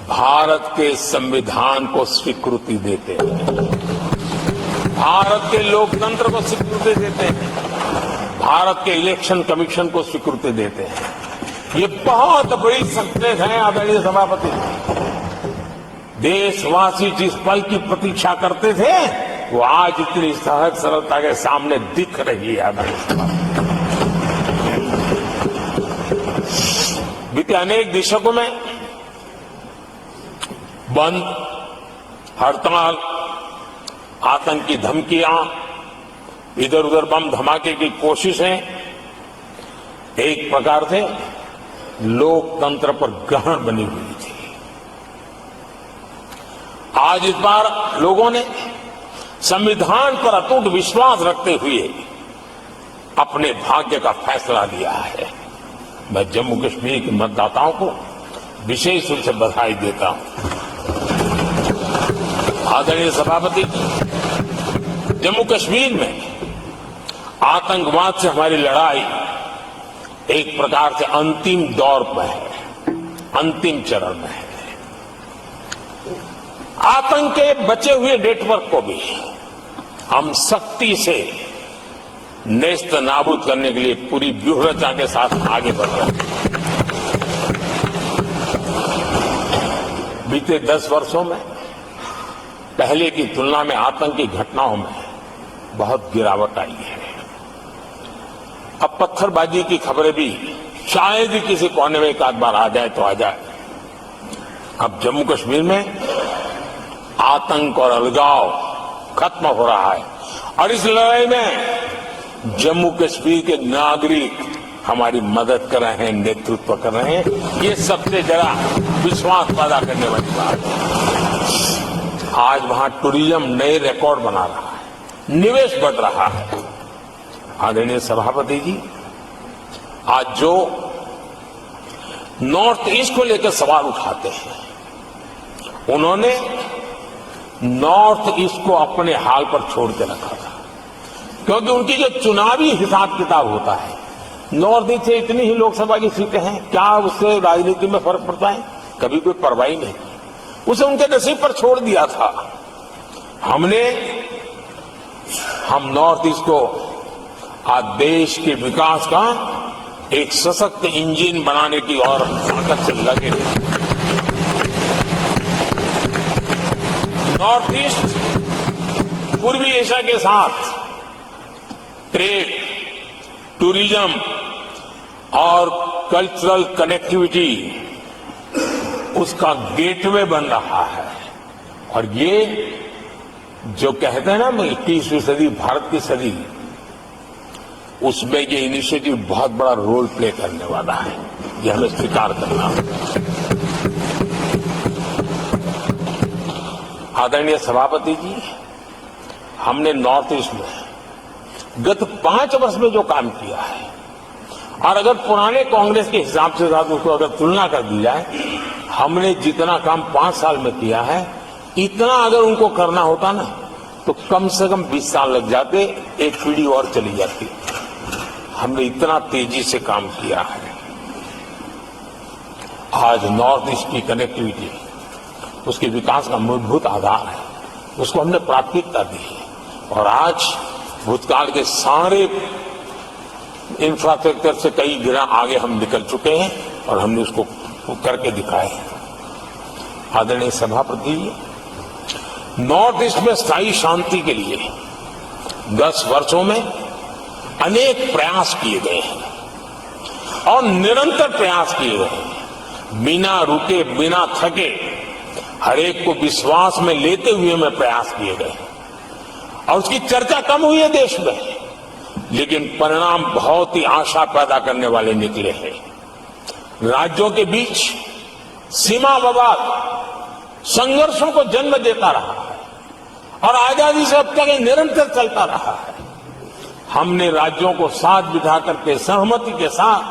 भारत के संविधान को स्वीकृति देते हैं, भारत के लोकतंत्र को स्वीकृति देते हैं, भारत के इलेक्शन कमीशन को स्वीकृति देते हैं। ये बहुत बड़ी सक्सेस है आदरणीय सभापति। देशवासी जिस पल की प्रतीक्षा करते थे वो आज इतनी सहज सरलता के सामने दिख रही है। आदरणीय सभापति, बीते अनेक दशकों में बंद, हड़ताल, आतंकी धमकियां, इधर उधर बम धमाके की कोशिशें एक प्रकार से लोकतंत्र पर ग्रहण बनी हुई थी। आज इस बार लोगों ने संविधान पर अटूट विश्वास रखते हुए अपने भाग्य का फैसला लिया है। मैं जम्मू कश्मीर के मतदाताओं को विशेष रूप से बधाई देता हूं। आदरणीय सभापति, जम्मू कश्मीर में आतंकवाद से हमारी लड़ाई एक प्रकार से अंतिम दौर में है, अंतिम चरण में है। आतंक के बचे हुए नेटवर्क को भी हम सख्ती से नेस्त नाबूद करने के लिए पूरी व्यूहरचना के साथ आगे बढ़ रहे हैं। बीते 10 वर्षों में पहले की तुलना में आतंकी घटनाओं में बहुत गिरावट आई है। अब पत्थरबाजी की खबरें भी शायद ही किसी कोने में एक आध बार आ जाए तो आ जाए। अब जम्मू कश्मीर में आतंक और अलगाव खत्म हो रहा है और इस लड़ाई में जम्मू कश्मीर के नागरिक हमारी मदद कर रहे हैं, नेतृत्व कर रहे हैं। ये सबसे जरा विश्वास पैदा करने वाली बात है। आज वहां टूरिज्म नए रिकॉर्ड बना रहा है, निवेश बढ़ रहा है। आदरणीय सभापति जी, आज जो नॉर्थ ईस्ट को लेकर सवाल उठाते हैं, उन्होंने नॉर्थ ईस्ट को अपने हाल पर छोड़ के रखा था, क्योंकि उनकी जो चुनावी हिसाब किताब होता है, नॉर्थ ईस्ट से इतनी ही लोकसभा की सीटें हैं, क्या उससे राजनीति में फर्क पड़ता है? कभी कोई परवाही नहीं, उसे उनके नसीब पर छोड़ दिया था। हम नॉर्थ ईस्ट को आज देश के विकास का एक सशक्त इंजन बनाने की और ताकत से लगे। नॉर्थ ईस्ट पूर्वी एशिया के साथ ट्रेड, टूरिज्म और कल्चरल कनेक्टिविटी उसका गेटवे बन रहा है। और ये जो कहते हैं ना 21वीं सदी भारत की सदी, उसमें ये इनिशिएटिव बहुत बड़ा रोल प्ले करने वाला है। ये हमें स्वीकार करना होगा। आदरणीय सभापति जी, हमने नॉर्थ ईस्ट में गत 5 वर्ष में जो काम किया है, और अगर पुराने कांग्रेस के हिसाब से साथ उसको अगर तुलना कर दी जाए, हमने जितना काम 5 साल में किया है, इतना अगर उनको करना होता ना तो कम से कम 20 साल लग जाते, एक पीढ़ी और चली जाती। हमने इतना तेजी से काम किया है। आज नॉर्थ ईस्ट की कनेक्टिविटी उसके विकास का मूलभूत आधार है, उसको हमने प्राथमिकता दी है। और आज भूतकाल के सारे इंफ्रास्ट्रक्चर से कई गुना आगे हम निकल चुके हैं और हमने उसको करके दिखाए हैं। आदरणीय सभापति जी, नॉर्थ ईस्ट में स्थायी शांति के लिए 10 वर्षों में अनेक प्रयास किए गए हैं और निरंतर प्रयास किए गए हैं। बिना रुके, बिना थके, हर एक को विश्वास में लेते हुए में प्रयास किए गए और उसकी चर्चा कम हुई है देश में, लेकिन परिणाम बहुत ही आशा पैदा करने वाले निकले हैं। राज्यों के बीच सीमा विवाद संघर्षों को जन्म देता रहा है और आजादी से अब तक ये निरंतर चलता रहा है। हमने राज्यों को साथ बिठा करके सहमति के साथ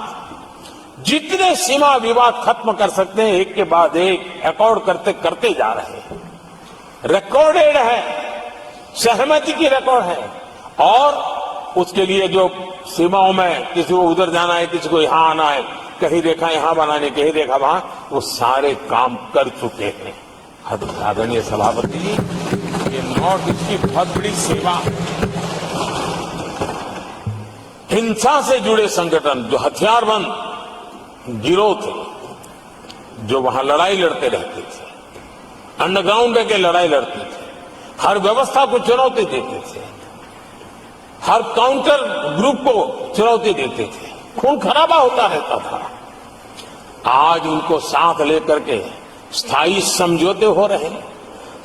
जितने सीमा विवाद खत्म कर सकते हैं एक के बाद एक अकॉर्ड करते जा रहे हैं। रिकॉर्डेड है, सहमति की रिकॉर्ड है, और उसके लिए जो सीमाओं में किसी को उधर जाना है, किसी को यहां आना है, कहीं रेखा यहां बनानी, कहीं रेखा वहां, वो सारे काम कर चुके हैं। आदरणीय सभापति जी, ये नॉर्थ ईस्ट की बहुत बड़ी सेवा। हिंसा से जुड़े संगठन, जो हथियारबंद गिरोह थे, जो वहां लड़ाई लड़ते रहते थे, अंडरग्राउंड के लड़ाई लड़ते थे, हर व्यवस्था को चुनौती देते थे, हर काउंटर ग्रुप को चुनौती देते थे, खून खराबा होता रहता था। आज उनको साथ लेकर के स्थायी समझौते हो रहे हैं,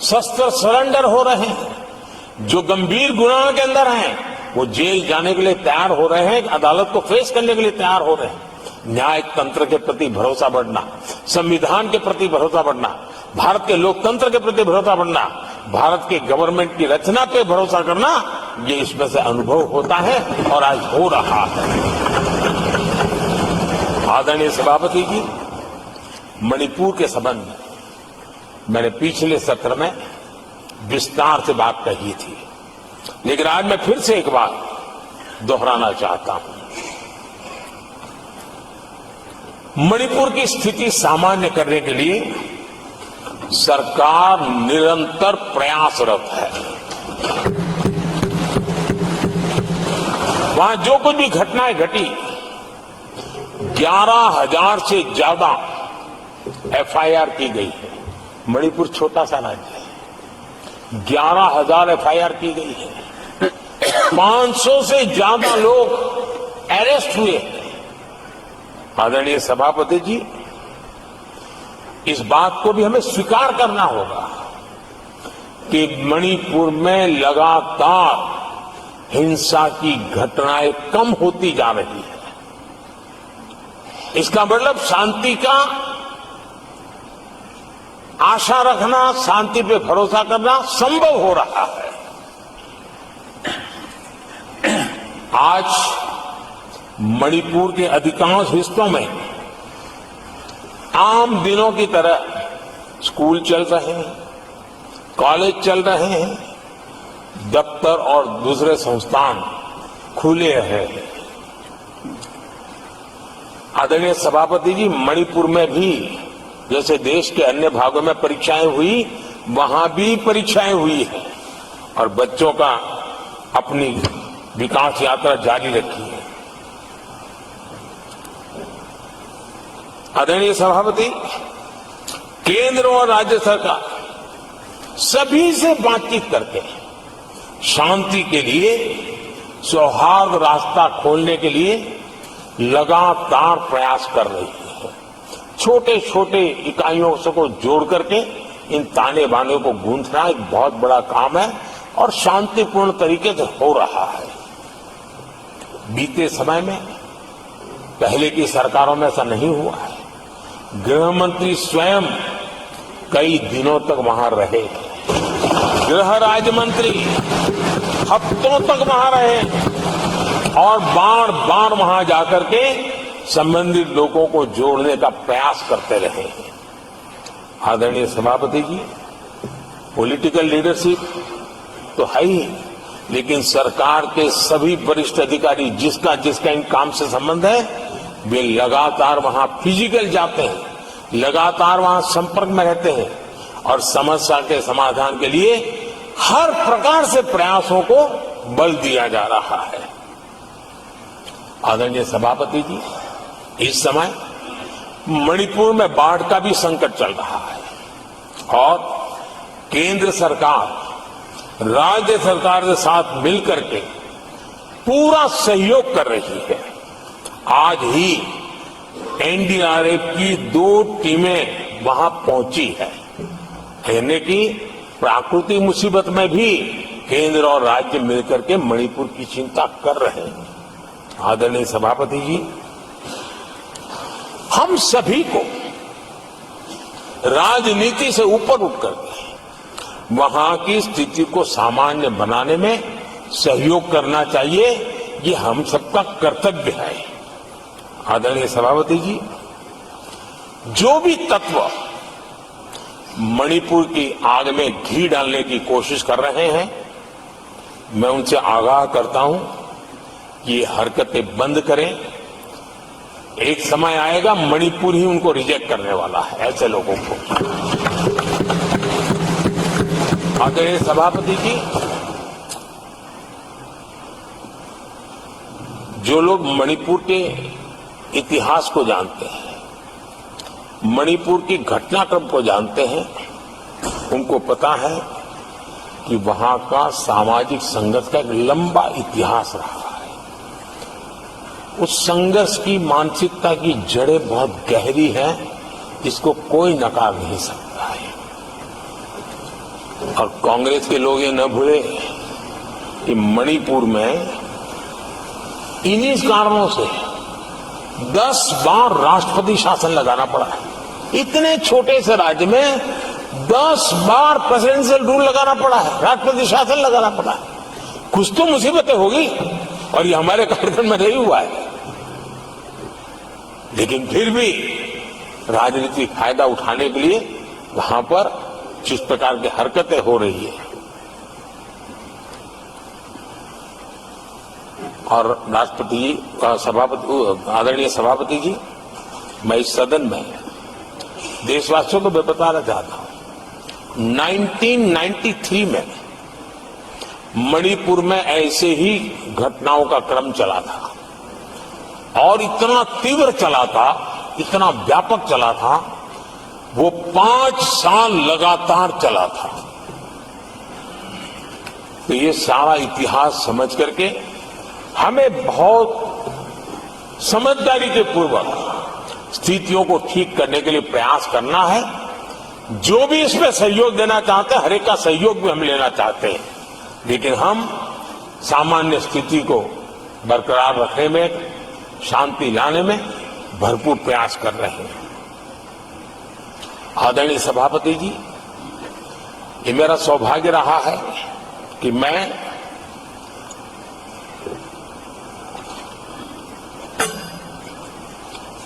शस्त्र सरेंडर हो रहे हैं। जो गंभीर गुनाह के अंदर हैं वो जेल जाने के लिए तैयार हो रहे हैं, अदालत को फेस करने के लिए तैयार हो रहे हैं। न्याय तंत्र के प्रति भरोसा बढ़ना, संविधान के प्रति भरोसा बढ़ना, भारत के लोकतंत्र के प्रति भरोसा बढ़ना, भारत के गवर्नमेंट की रचना पे भरोसा करना, ये इसमें से अनुभव होता है और आज हो रहा है। आदरणीय सभापति जी, मणिपुर के संबंध में मैंने पिछले सत्र में विस्तार से बात कही थी, लेकिन आज मैं फिर से एक बार दोहराना चाहता हूं। मणिपुर की स्थिति सामान्य करने के लिए सरकार निरंतर प्रयासरत है। वहां जो कुछ भी घटनाएं घटी, 11,000 से ज्यादा एफआईआर की गई है। मणिपुर छोटा सा राज्य है, 11,000 एफआईआर की गई है। 500 से ज्यादा लोग अरेस्ट हुए हैं। आदरणीय सभापति जी, इस बात को भी हमें स्वीकार करना होगा कि मणिपुर में लगातार हिंसा की घटनाएं कम होती जा रही है। इसका मतलब शांति का आशा रखना, शांति पे भरोसा करना संभव हो रहा है। आज मणिपुर के अधिकांश हिस्सों में आम दिनों की तरह स्कूल चल रहे हैं, कॉलेज चल रहे हैं, दफ्तर और दूसरे संस्थान खुले हैं। आदरणीय सभापति जी, मणिपुर में भी जैसे देश के अन्य भागों में परीक्षाएं हुई, वहां भी परीक्षाएं हुई है और बच्चों का अपनी विकास यात्रा जारी रखी है। आदरणीय सभापति, केंद्र और राज्य सरकार सभी से बातचीत करके शांति के लिए, सौहार्द रास्ता खोलने के लिए लगातार प्रयास कर रही है। छोटे छोटे इकाइयों से को जोड़ करके इन ताने बाने को गूंथना एक बहुत बड़ा काम है और शांतिपूर्ण तरीके से हो रहा है। बीते समय में पहले की सरकारों में ऐसा नहीं हुआ है। गृह मंत्री स्वयं कई दिनों तक वहां रहे, गृह राज्य मंत्री हफ्तों तक वहां रहे और बार बार वहां जाकर के संबंधित लोगों को जोड़ने का प्रयास करते रहे। आदरणीय सभापति जी, पॉलिटिकल लीडरशिप तो है ही, लेकिन सरकार के सभी वरिष्ठ अधिकारी जिसका इन काम से संबंध है, वे लगातार वहां फिजिकल जाते हैं, लगातार वहां संपर्क में रहते हैं और समस्या के समाधान के लिए हर प्रकार से प्रयासों को बल दिया जा रहा है। आदरणीय सभापति जी, इस समय मणिपुर में बाढ़ का भी संकट चल रहा है और केंद्र सरकार राज्य सरकार के साथ मिलकर के पूरा सहयोग कर रही है। आज ही एनडीआरएफ की 2 टीमें वहां पहुंची है, यानी कि प्राकृतिक मुसीबत में भी केंद्र और राज्य मिलकर के मणिपुर की चिंता कर रहे हैं। आदरणीय सभापति जी, हम सभी को राजनीति से ऊपर उठकर वहां की स्थिति को सामान्य बनाने में सहयोग करना चाहिए। ये हम सबका कर्तव्य है। आदरणीय सभापति जी, जो भी तत्व मणिपुर की आग में घी डालने की कोशिश कर रहे हैं, मैं उनसे आगाह करता हूं कि ये हरकतें बंद करें। एक समय आएगा मणिपुर ही उनको रिजेक्ट करने वाला है, ऐसे लोगों को। आदरणीय सभापति जी, जो लोग मणिपुर के इतिहास को जानते हैं, मणिपुर की घटनाक्रम को जानते हैं, उनको पता है कि वहां का सामाजिक संघर्ष का एक लंबा इतिहास रहा है। उस संघर्ष की मानसिकता की जड़ें बहुत गहरी हैं, इसको कोई नकार नहीं सकता है। और कांग्रेस के लोग ये न भूले कि मणिपुर में इन्हीं कारणों से 10 बार राष्ट्रपति शासन लगाना पड़ा है। इतने छोटे से राज्य में 10 बार प्रेसिडेंशियल रूल लगाना पड़ा है, राष्ट्रपति शासन लगाना पड़ा है। कुछ तो मुसीबतें होगी, और ये हमारे कार्यक्रम में नहीं हुआ है। लेकिन फिर भी राजनीतिक फायदा उठाने के लिए वहां पर जिस प्रकार की हरकतें हो रही है, और राष्ट्रपति जी, आदरणीय सभापति जी, मैं इस सदन में देशवासियों को मैं बताना चाहता हूं, 1993 में मणिपुर में ऐसे ही घटनाओं का क्रम चला था, और इतना तीव्र चला था, इतना व्यापक चला था, वो 5 साल लगातार चला था। तो ये सारा इतिहास समझ करके हमें बहुत समझदारी के पूर्वक स्थितियों को ठीक करने के लिए प्रयास करना है। जो भी इसमें सहयोग देना चाहते हैं, हर एक का सहयोग भी हम लेना चाहते हैं, लेकिन हम सामान्य स्थिति को बरकरार रखने में, शांति लाने में भरपूर प्रयास कर रहे हैं। आदरणीय सभापति जी, ये मेरा सौभाग्य रहा है कि मैं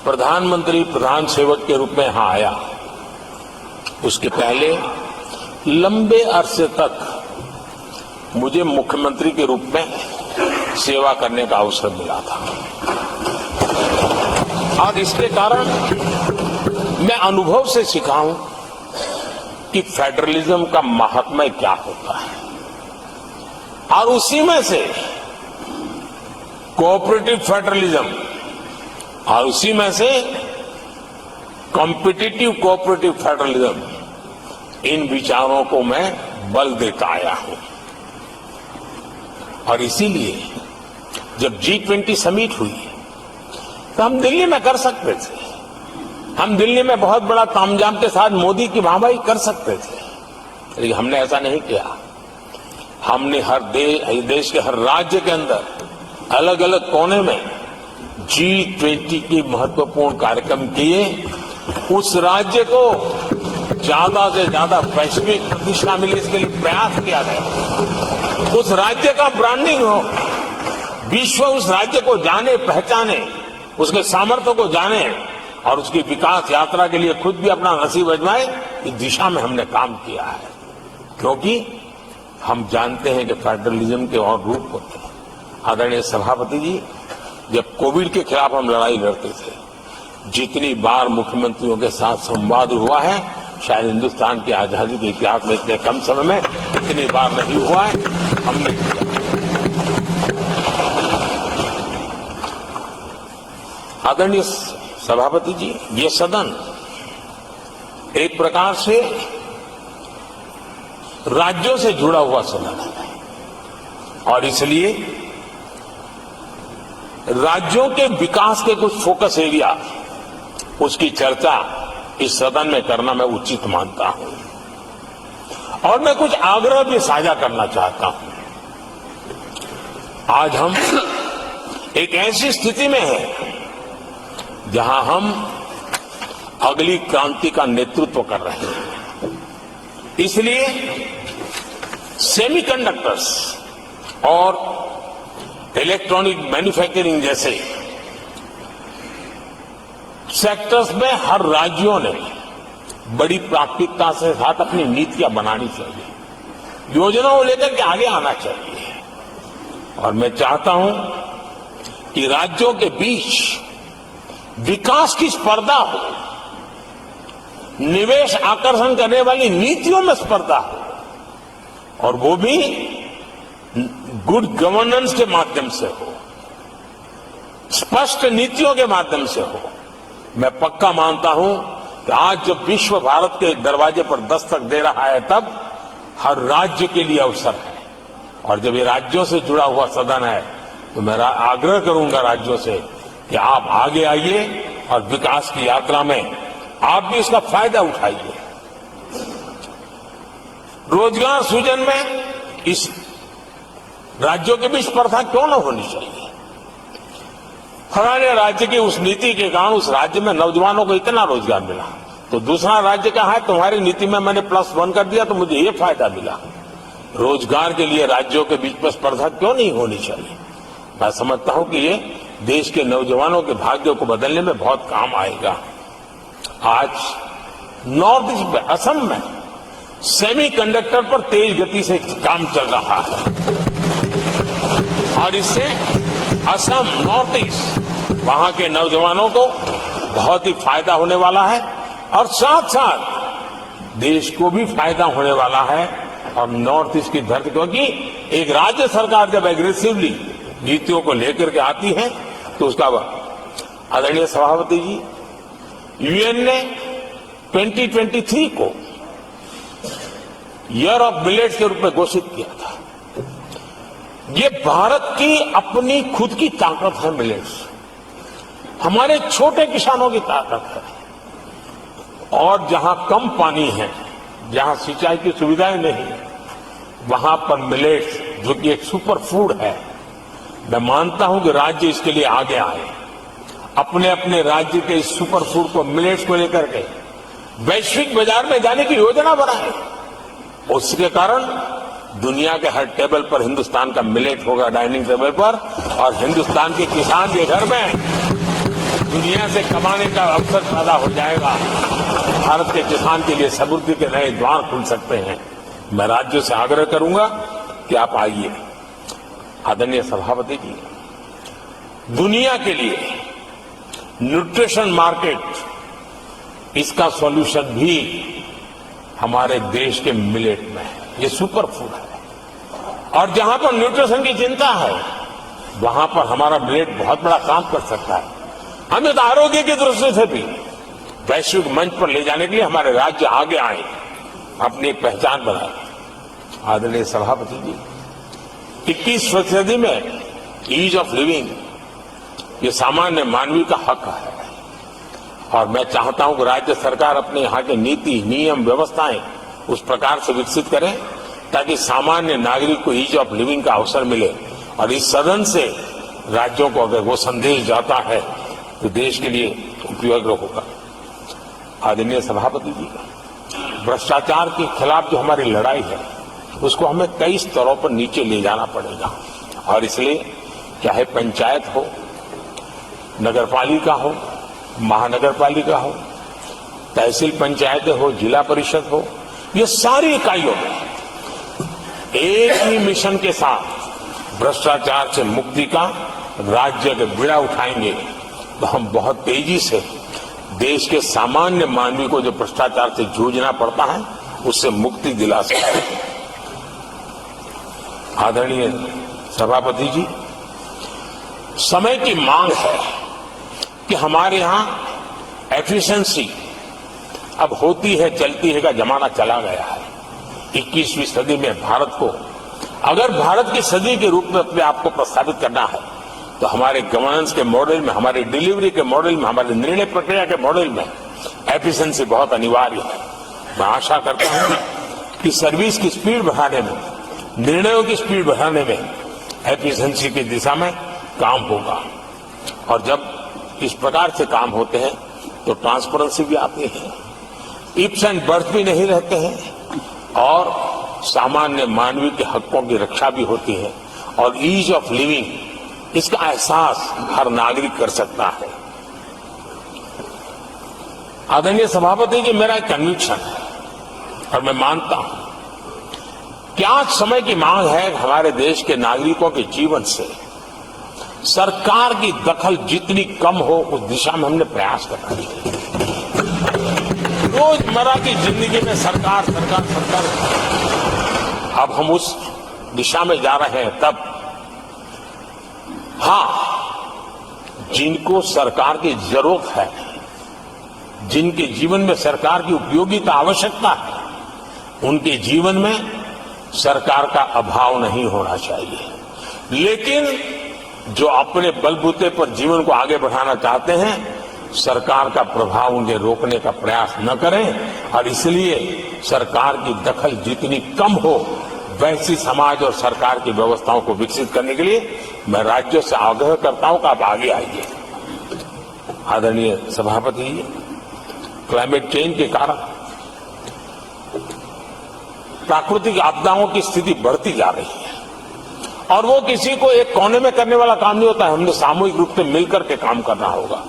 प्रधानमंत्री प्रधान सेवक के रूप में यहां आया। उसके पहले लंबे अरसे तक मुझे मुख्यमंत्री के रूप में सेवा करने का अवसर मिला था, और इसके कारण मैं अनुभव से सीखा हूं कि फेडरलिज्म का महात्म्य क्या होता है, और उसी में से कोऑपरेटिव फेडरलिज्म और उसी में से कॉम्पिटिटिव कोऑपरेटिव फेडरलिज्म, इन विचारों को मैं बल देता आया हूं। और इसीलिए जब G20 समिट हुई तो हम दिल्ली में कर सकते थे, हम दिल्ली में बहुत बड़ा तामझाम के साथ मोदी की वाहवाही कर सकते थे, लेकिन हमने ऐसा नहीं किया। हमने हर देश के हर राज्य के अंदर अलग अलग कोने में G20 की महत्वपूर्ण कार्यक्रम किए। उस राज्य को ज्यादा से ज्यादा वैश्विक प्रतिष्ठा मिले, इसके लिए प्रयास किया गया। उस राज्य का ब्रांडिंग हो, विश्व उस राज्य को जाने, पहचाने, उसके सामर्थ्य को जाने, और उसकी विकास यात्रा के लिए खुद भी अपना नसीब आजमाए, इस दिशा में हमने काम किया है। क्योंकि हम जानते हैं कि फेडरलिज्म के और रूप होते हैं। आदरणीय सभापति जी, जब कोविड के खिलाफ हम लड़ाई लड़ते थे, जितनी बार मुख्यमंत्रियों के साथ संवाद हुआ है, शायद हिंदुस्तान की आजादी के इतिहास में इतने कम समय में इतनी बार नहीं हुआ है, हमने किया। आदरणीय सभापति जी, ये सदन एक प्रकार से राज्यों से जुड़ा हुआ सदन है, और इसलिए राज्यों के विकास के कुछ फोकस एरिया, उसकी चर्चा इस सदन में करना मैं उचित मानता हूं। और मैं कुछ आग्रह भी साझा करना चाहता हूं। आज हम एक ऐसी स्थिति में हैं जहां हम अगली क्रांति का नेतृत्व कर रहे हैं। इसलिए सेमीकंडक्टर्स और इलेक्ट्रॉनिक मैन्युफैक्चरिंग जैसे सेक्टर्स में हर राज्यों ने बड़ी प्राथमिकता से साथ अपनी नीतियां बनानी चाहिए, योजनाओं लेकर के आगे आना चाहिए। और मैं चाहता हूं कि राज्यों के बीच विकास की स्पर्धा हो, निवेश आकर्षण करने वाली नीतियों में स्पर्धा हो, और वो भी गुड गवर्नेंस के माध्यम से हो, स्पष्ट नीतियों के माध्यम से हो। मैं पक्का मानता हूं कि आज जब विश्व भारत के दरवाजे पर दस्तक दे रहा है, तब हर राज्य के लिए अवसर है। और जब ये राज्यों से जुड़ा हुआ सदन है, तो मैं आग्रह करूंगा राज्यों से कि आप आगे आइए और विकास की यात्रा में आप भी इसका फायदा उठाइए। रोजगार सृजन में इस राज्यों के बीच स्पर्धा क्यों न होनी चाहिए? फलाने राज्य की उस नीति के कारण उस राज्य में नौजवानों को इतना रोजगार मिला, तो दूसरा राज्य कहा है तुम्हारी नीति में मैंने +1 कर दिया तो मुझे ये फायदा मिला। रोजगार के लिए राज्यों के बीच में स्पर्धा क्यों नहीं होनी चाहिए? मैं समझता हूं कि ये देश के नौजवानों के भाग्य को बदलने में बहुत काम आएगा। आज नॉर्थ ईस्ट में, असम में सेमीकंडक्टर पर तेज गति से काम चल रहा है, और इससे असम, नॉर्थ ईस्ट, वहां के नौजवानों को बहुत ही फायदा होने वाला है, और साथ साथ देश को भी फायदा होने वाला है। और नॉर्थ ईस्ट की धरती, क्योंकि एक राज्य सरकार जब एग्रेसिवली नीतियों को लेकर के आती है, तो उसका आदरणीय सभापति जी, यूएन ने 2023 को ईयर ऑफ मिलेट्स के रूप में घोषित किया था। ये भारत की अपनी खुद की ताकत है। मिलेट्स हमारे छोटे किसानों की ताकत है, और जहां कम पानी है, जहां सिंचाई की सुविधाएं नहीं, वहां पर मिलेट्स, जो कि एक सुपर फूड है, मैं मानता हूं कि राज्य इसके लिए आगे आए, अपने अपने राज्य के इस सुपर फूड को, मिलेट्स को लेकर के वैश्विक बाजार में जाने की योजना बनाए। उसके कारण दुनिया के हर टेबल पर हिंदुस्तान का मिलेट होगा, डाइनिंग टेबल पर, और हिंदुस्तान के किसान के घर में दुनिया से कमाने का अवसर पैदा हो जाएगा। भारत के किसान के लिए समृद्धि के नए द्वार खुल सकते हैं। मैं राज्यों से आग्रह करूंगा कि आप आइए। आदरणीय सभापति जी, दुनिया के लिए न्यूट्रिशन मार्केट, इसका सॉल्यूशन भी हमारे देश के मिलेट में है। ये सुपर फूड है, और जहां पर न्यूट्रिशन की चिंता है, वहां पर हमारा मिलेट बहुत बड़ा काम कर सकता है। हमें तो आरोग्य की दृष्टि से भी वैश्विक मंच पर ले जाने के लिए हमारे राज्य आगे आए, अपनी एक पहचान बनाए। आदरणीय सभापति जी, 21वीं सदी में ईज ऑफ लिविंग, ये सामान्य मानवीय का हक है, और मैं चाहता हूं कि राज्य सरकार अपने यहाँ के नीति, नियम, व्यवस्थाएं उस प्रकार से विकसित करें ताकि सामान्य नागरिक को ईज ऑफ लिविंग का अवसर मिले। और इस सदन से राज्यों को अगर वो संदेश जाता है तो देश के लिए उपयोगी होगा। आदरणीय सभापति जी, भ्रष्टाचार के खिलाफ जो हमारी लड़ाई है, उसको हमें कई स्तरों पर नीचे ले जाना पड़ेगा, और इसलिए चाहे पंचायत हो, नगरपालिका हो, महानगरपालिका हो, तहसील पंचायतें हो, जिला परिषद हो, ये सारी इकाइयों में एक ही मिशन के साथ भ्रष्टाचार से मुक्ति का राज्य के बीड़ा उठाएंगे, तो हम बहुत तेजी से देश के सामान्य मानवी को जो भ्रष्टाचार से जूझना पड़ता है, उससे मुक्ति दिला सकते हैं। आदरणीय सभापति जी, समय की मांग है कि हमारे यहां एफिशिएंसी अब होती है, चलती है का जमाना चला गया है। 21वीं सदी में भारत को, अगर भारत की सदी के रूप में अपने आप को प्रस्तावित करना है, तो हमारे गवर्नेंस के मॉडल में, हमारे डिलीवरी के मॉडल में, हमारे निर्णय प्रक्रिया के मॉडल में एफिशिएंसी बहुत अनिवार्य है। मैं आशा करता हूं कि सर्विस की स्पीड बढ़ाने में, निर्णयों की स्पीड बढ़ाने में एफिशिएंसी की दिशा में काम होगा, और जब इस प्रकार से काम होते हैं तो ट्रांसपेरेंसी भी आती है, इफ्स एंड बर्थ भी नहीं रहते हैं, और सामान्य मानवीय के हकों की रक्षा भी होती है, और ईज ऑफ लिविंग इसका एहसास हर नागरिक कर सकता है। आदरणीय सभापति जी, मेरा एक कन्विक्शन है और मैं मानता हूं कि आज समय की मांग है कि हमारे देश के नागरिकों के जीवन से सरकार की दखल जितनी कम हो उस दिशा में हमने प्रयास करना चाहिए। रोजमर्रा की जिंदगी में सरकार सरकार सरकार, अब हम उस दिशा में जा रहे हैं। तब हां, जिनको सरकार की जरूरत है, जिनके जीवन में सरकार की उपयोगिता आवश्यकता है, उनके जीवन में सरकार का अभाव नहीं होना चाहिए। लेकिन जो अपने बलबूते पर जीवन को आगे बढ़ाना चाहते हैं, सरकार का प्रभाव उन्हें रोकने का प्रयास न करें। और इसलिए सरकार की दखल जितनी कम हो वैसी समाज और सरकार की व्यवस्थाओं को विकसित करने के लिए मैं राज्यों से आग्रह करता हूं कि आप आगे आइए। आदरणीय सभापति जी, क्लाइमेट चेंज के कारण प्राकृतिक आपदाओं की स्थिति बढ़ती जा रही है और वो किसी को एक कोने में करने वाला काम नहीं होता है। हमने सामूहिक रूप से मिलकर के काम करना होगा।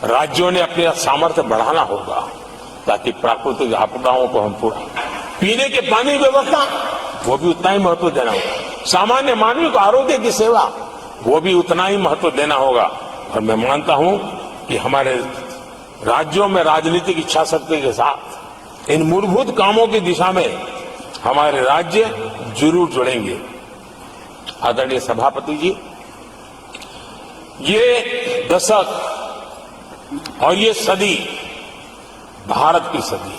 राज्यों ने अपने सामर्थ्य बढ़ाना होगा ताकि प्राकृतिक आपदाओं को हम पूरा, पीने के पानी की व्यवस्था वो भी उतना ही महत्व देना होगा। सामान्य मानवीय को आरोग्य की सेवा वो भी उतना ही महत्व देना होगा। और मैं मानता हूं कि हमारे राज्यों में राजनीतिक इच्छा शक्ति के साथ इन मूलभूत कामों की दिशा में हमारे राज्य जरूर जुड़ेंगे। आदरणीय सभापति जी, ये दशक और ये सदी भारत की सदी है,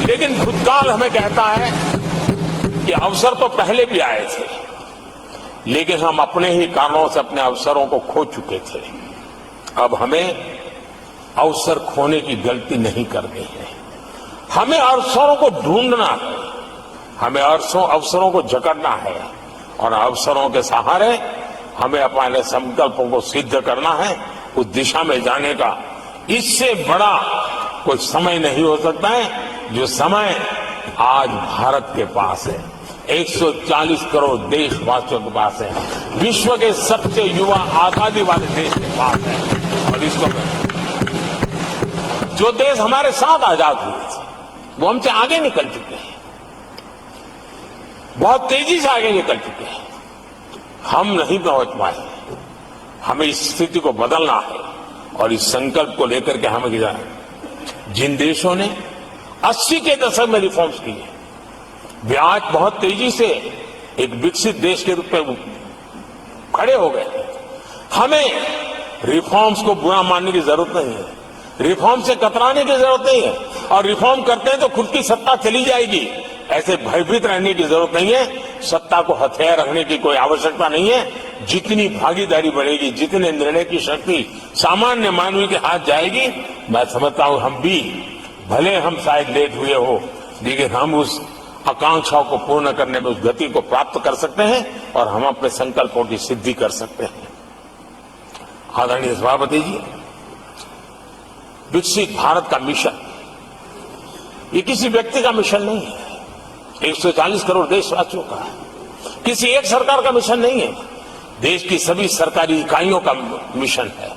लेकिन भूतकाल हमें कहता है कि अवसर तो पहले भी आए थे, लेकिन हम अपने ही कारणों से अपने अवसरों को खो चुके थे। अब हमें अवसर खोने की गलती नहीं करनी है। हमें अवसरों को ढूंढना है, हमें अवसरों को जकड़ना है और अवसरों के सहारे हमें अपने संकल्पों को सिद्ध करना है, उस दिशा में जाने का। इससे बड़ा कोई समय नहीं हो सकता है जो समय आज भारत के पास है। 140 करोड़ देशवासियों के पास है, विश्व के सबसे युवा आबादी वाले देश के पास है। और इसको जो देश हमारे साथ आजाद हुए थे वो हमसे आगे निकल चुके हैं, बहुत तेजी से आगे निकल चुके हैं। हम नहीं पहुंच पाए। हमें इस स्थिति को बदलना है और इस संकल्प को लेकर के हमें जाए। जिन देशों ने 80 के दशक में रिफॉर्म्स किए, वे आज बहुत तेजी से एक विकसित देश के रूप में खड़े हो गए। हमें रिफॉर्म्स को बुरा मानने की जरूरत नहीं है, रिफॉर्म से कतराने की जरूरत नहीं है। और रिफॉर्म करते हैं तो खुद की सत्ता चली जाएगी, ऐसे भयभीत रहने की जरूरत नहीं है। सत्ता को हथियार रखने की कोई आवश्यकता नहीं है। जितनी भागीदारी बढ़ेगी, जितने निर्णय की शक्ति सामान्य मानवीय के हाथ जाएगी, मैं समझता हूं हम भी, भले हम शायद लेट हुए हो, लेकिन हम उस आकांक्षाओं को पूर्ण करने में उस गति को प्राप्त कर सकते हैं और हम अपने संकल्पों की सिद्धि कर सकते हैं। आदरणीय सभापति जी, विकसित भारत का मिशन ये किसी व्यक्ति का मिशन नहीं है, 140 करोड़ देशवासियों का है, किसी एक सरकार का मिशन नहीं है, देश की सभी सरकारी इकाइयों का मिशन है।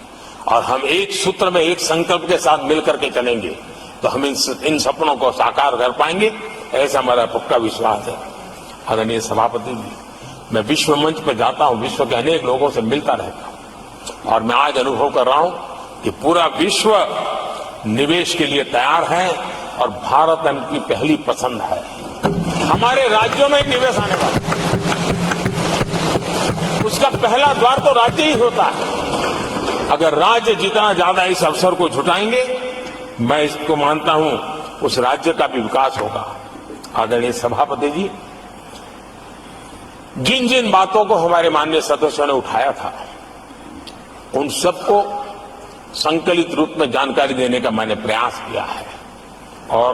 और हम एक सूत्र में, एक संकल्प के साथ मिलकर के चलेंगे तो हम इन सपनों को साकार कर पाएंगे, ऐसा हमारा पक्का विश्वास है। आदरणीय सभापति जी, मैं विश्व मंच पर जाता हूं, विश्व के अनेक लोगों से मिलता रहता हूं और मैं आज अनुभव कर रहा हूं कि पूरा विश्व निवेश के लिए तैयार है और भारत उनकी पहली पसंद है। हमारे राज्यों में निवेश आने वाला है, उसका पहला द्वार तो राज्य ही होता है। अगर राज्य जितना ज्यादा इस अवसर को जुटाएंगे, मैं इसको मानता हूं उस राज्य का भी विकास होगा। आदरणीय सभापति जी, जिन जिन बातों को हमारे माननीय सदस्यों ने उठाया था, उन सबको संकलित रूप में जानकारी देने का मैंने प्रयास किया है और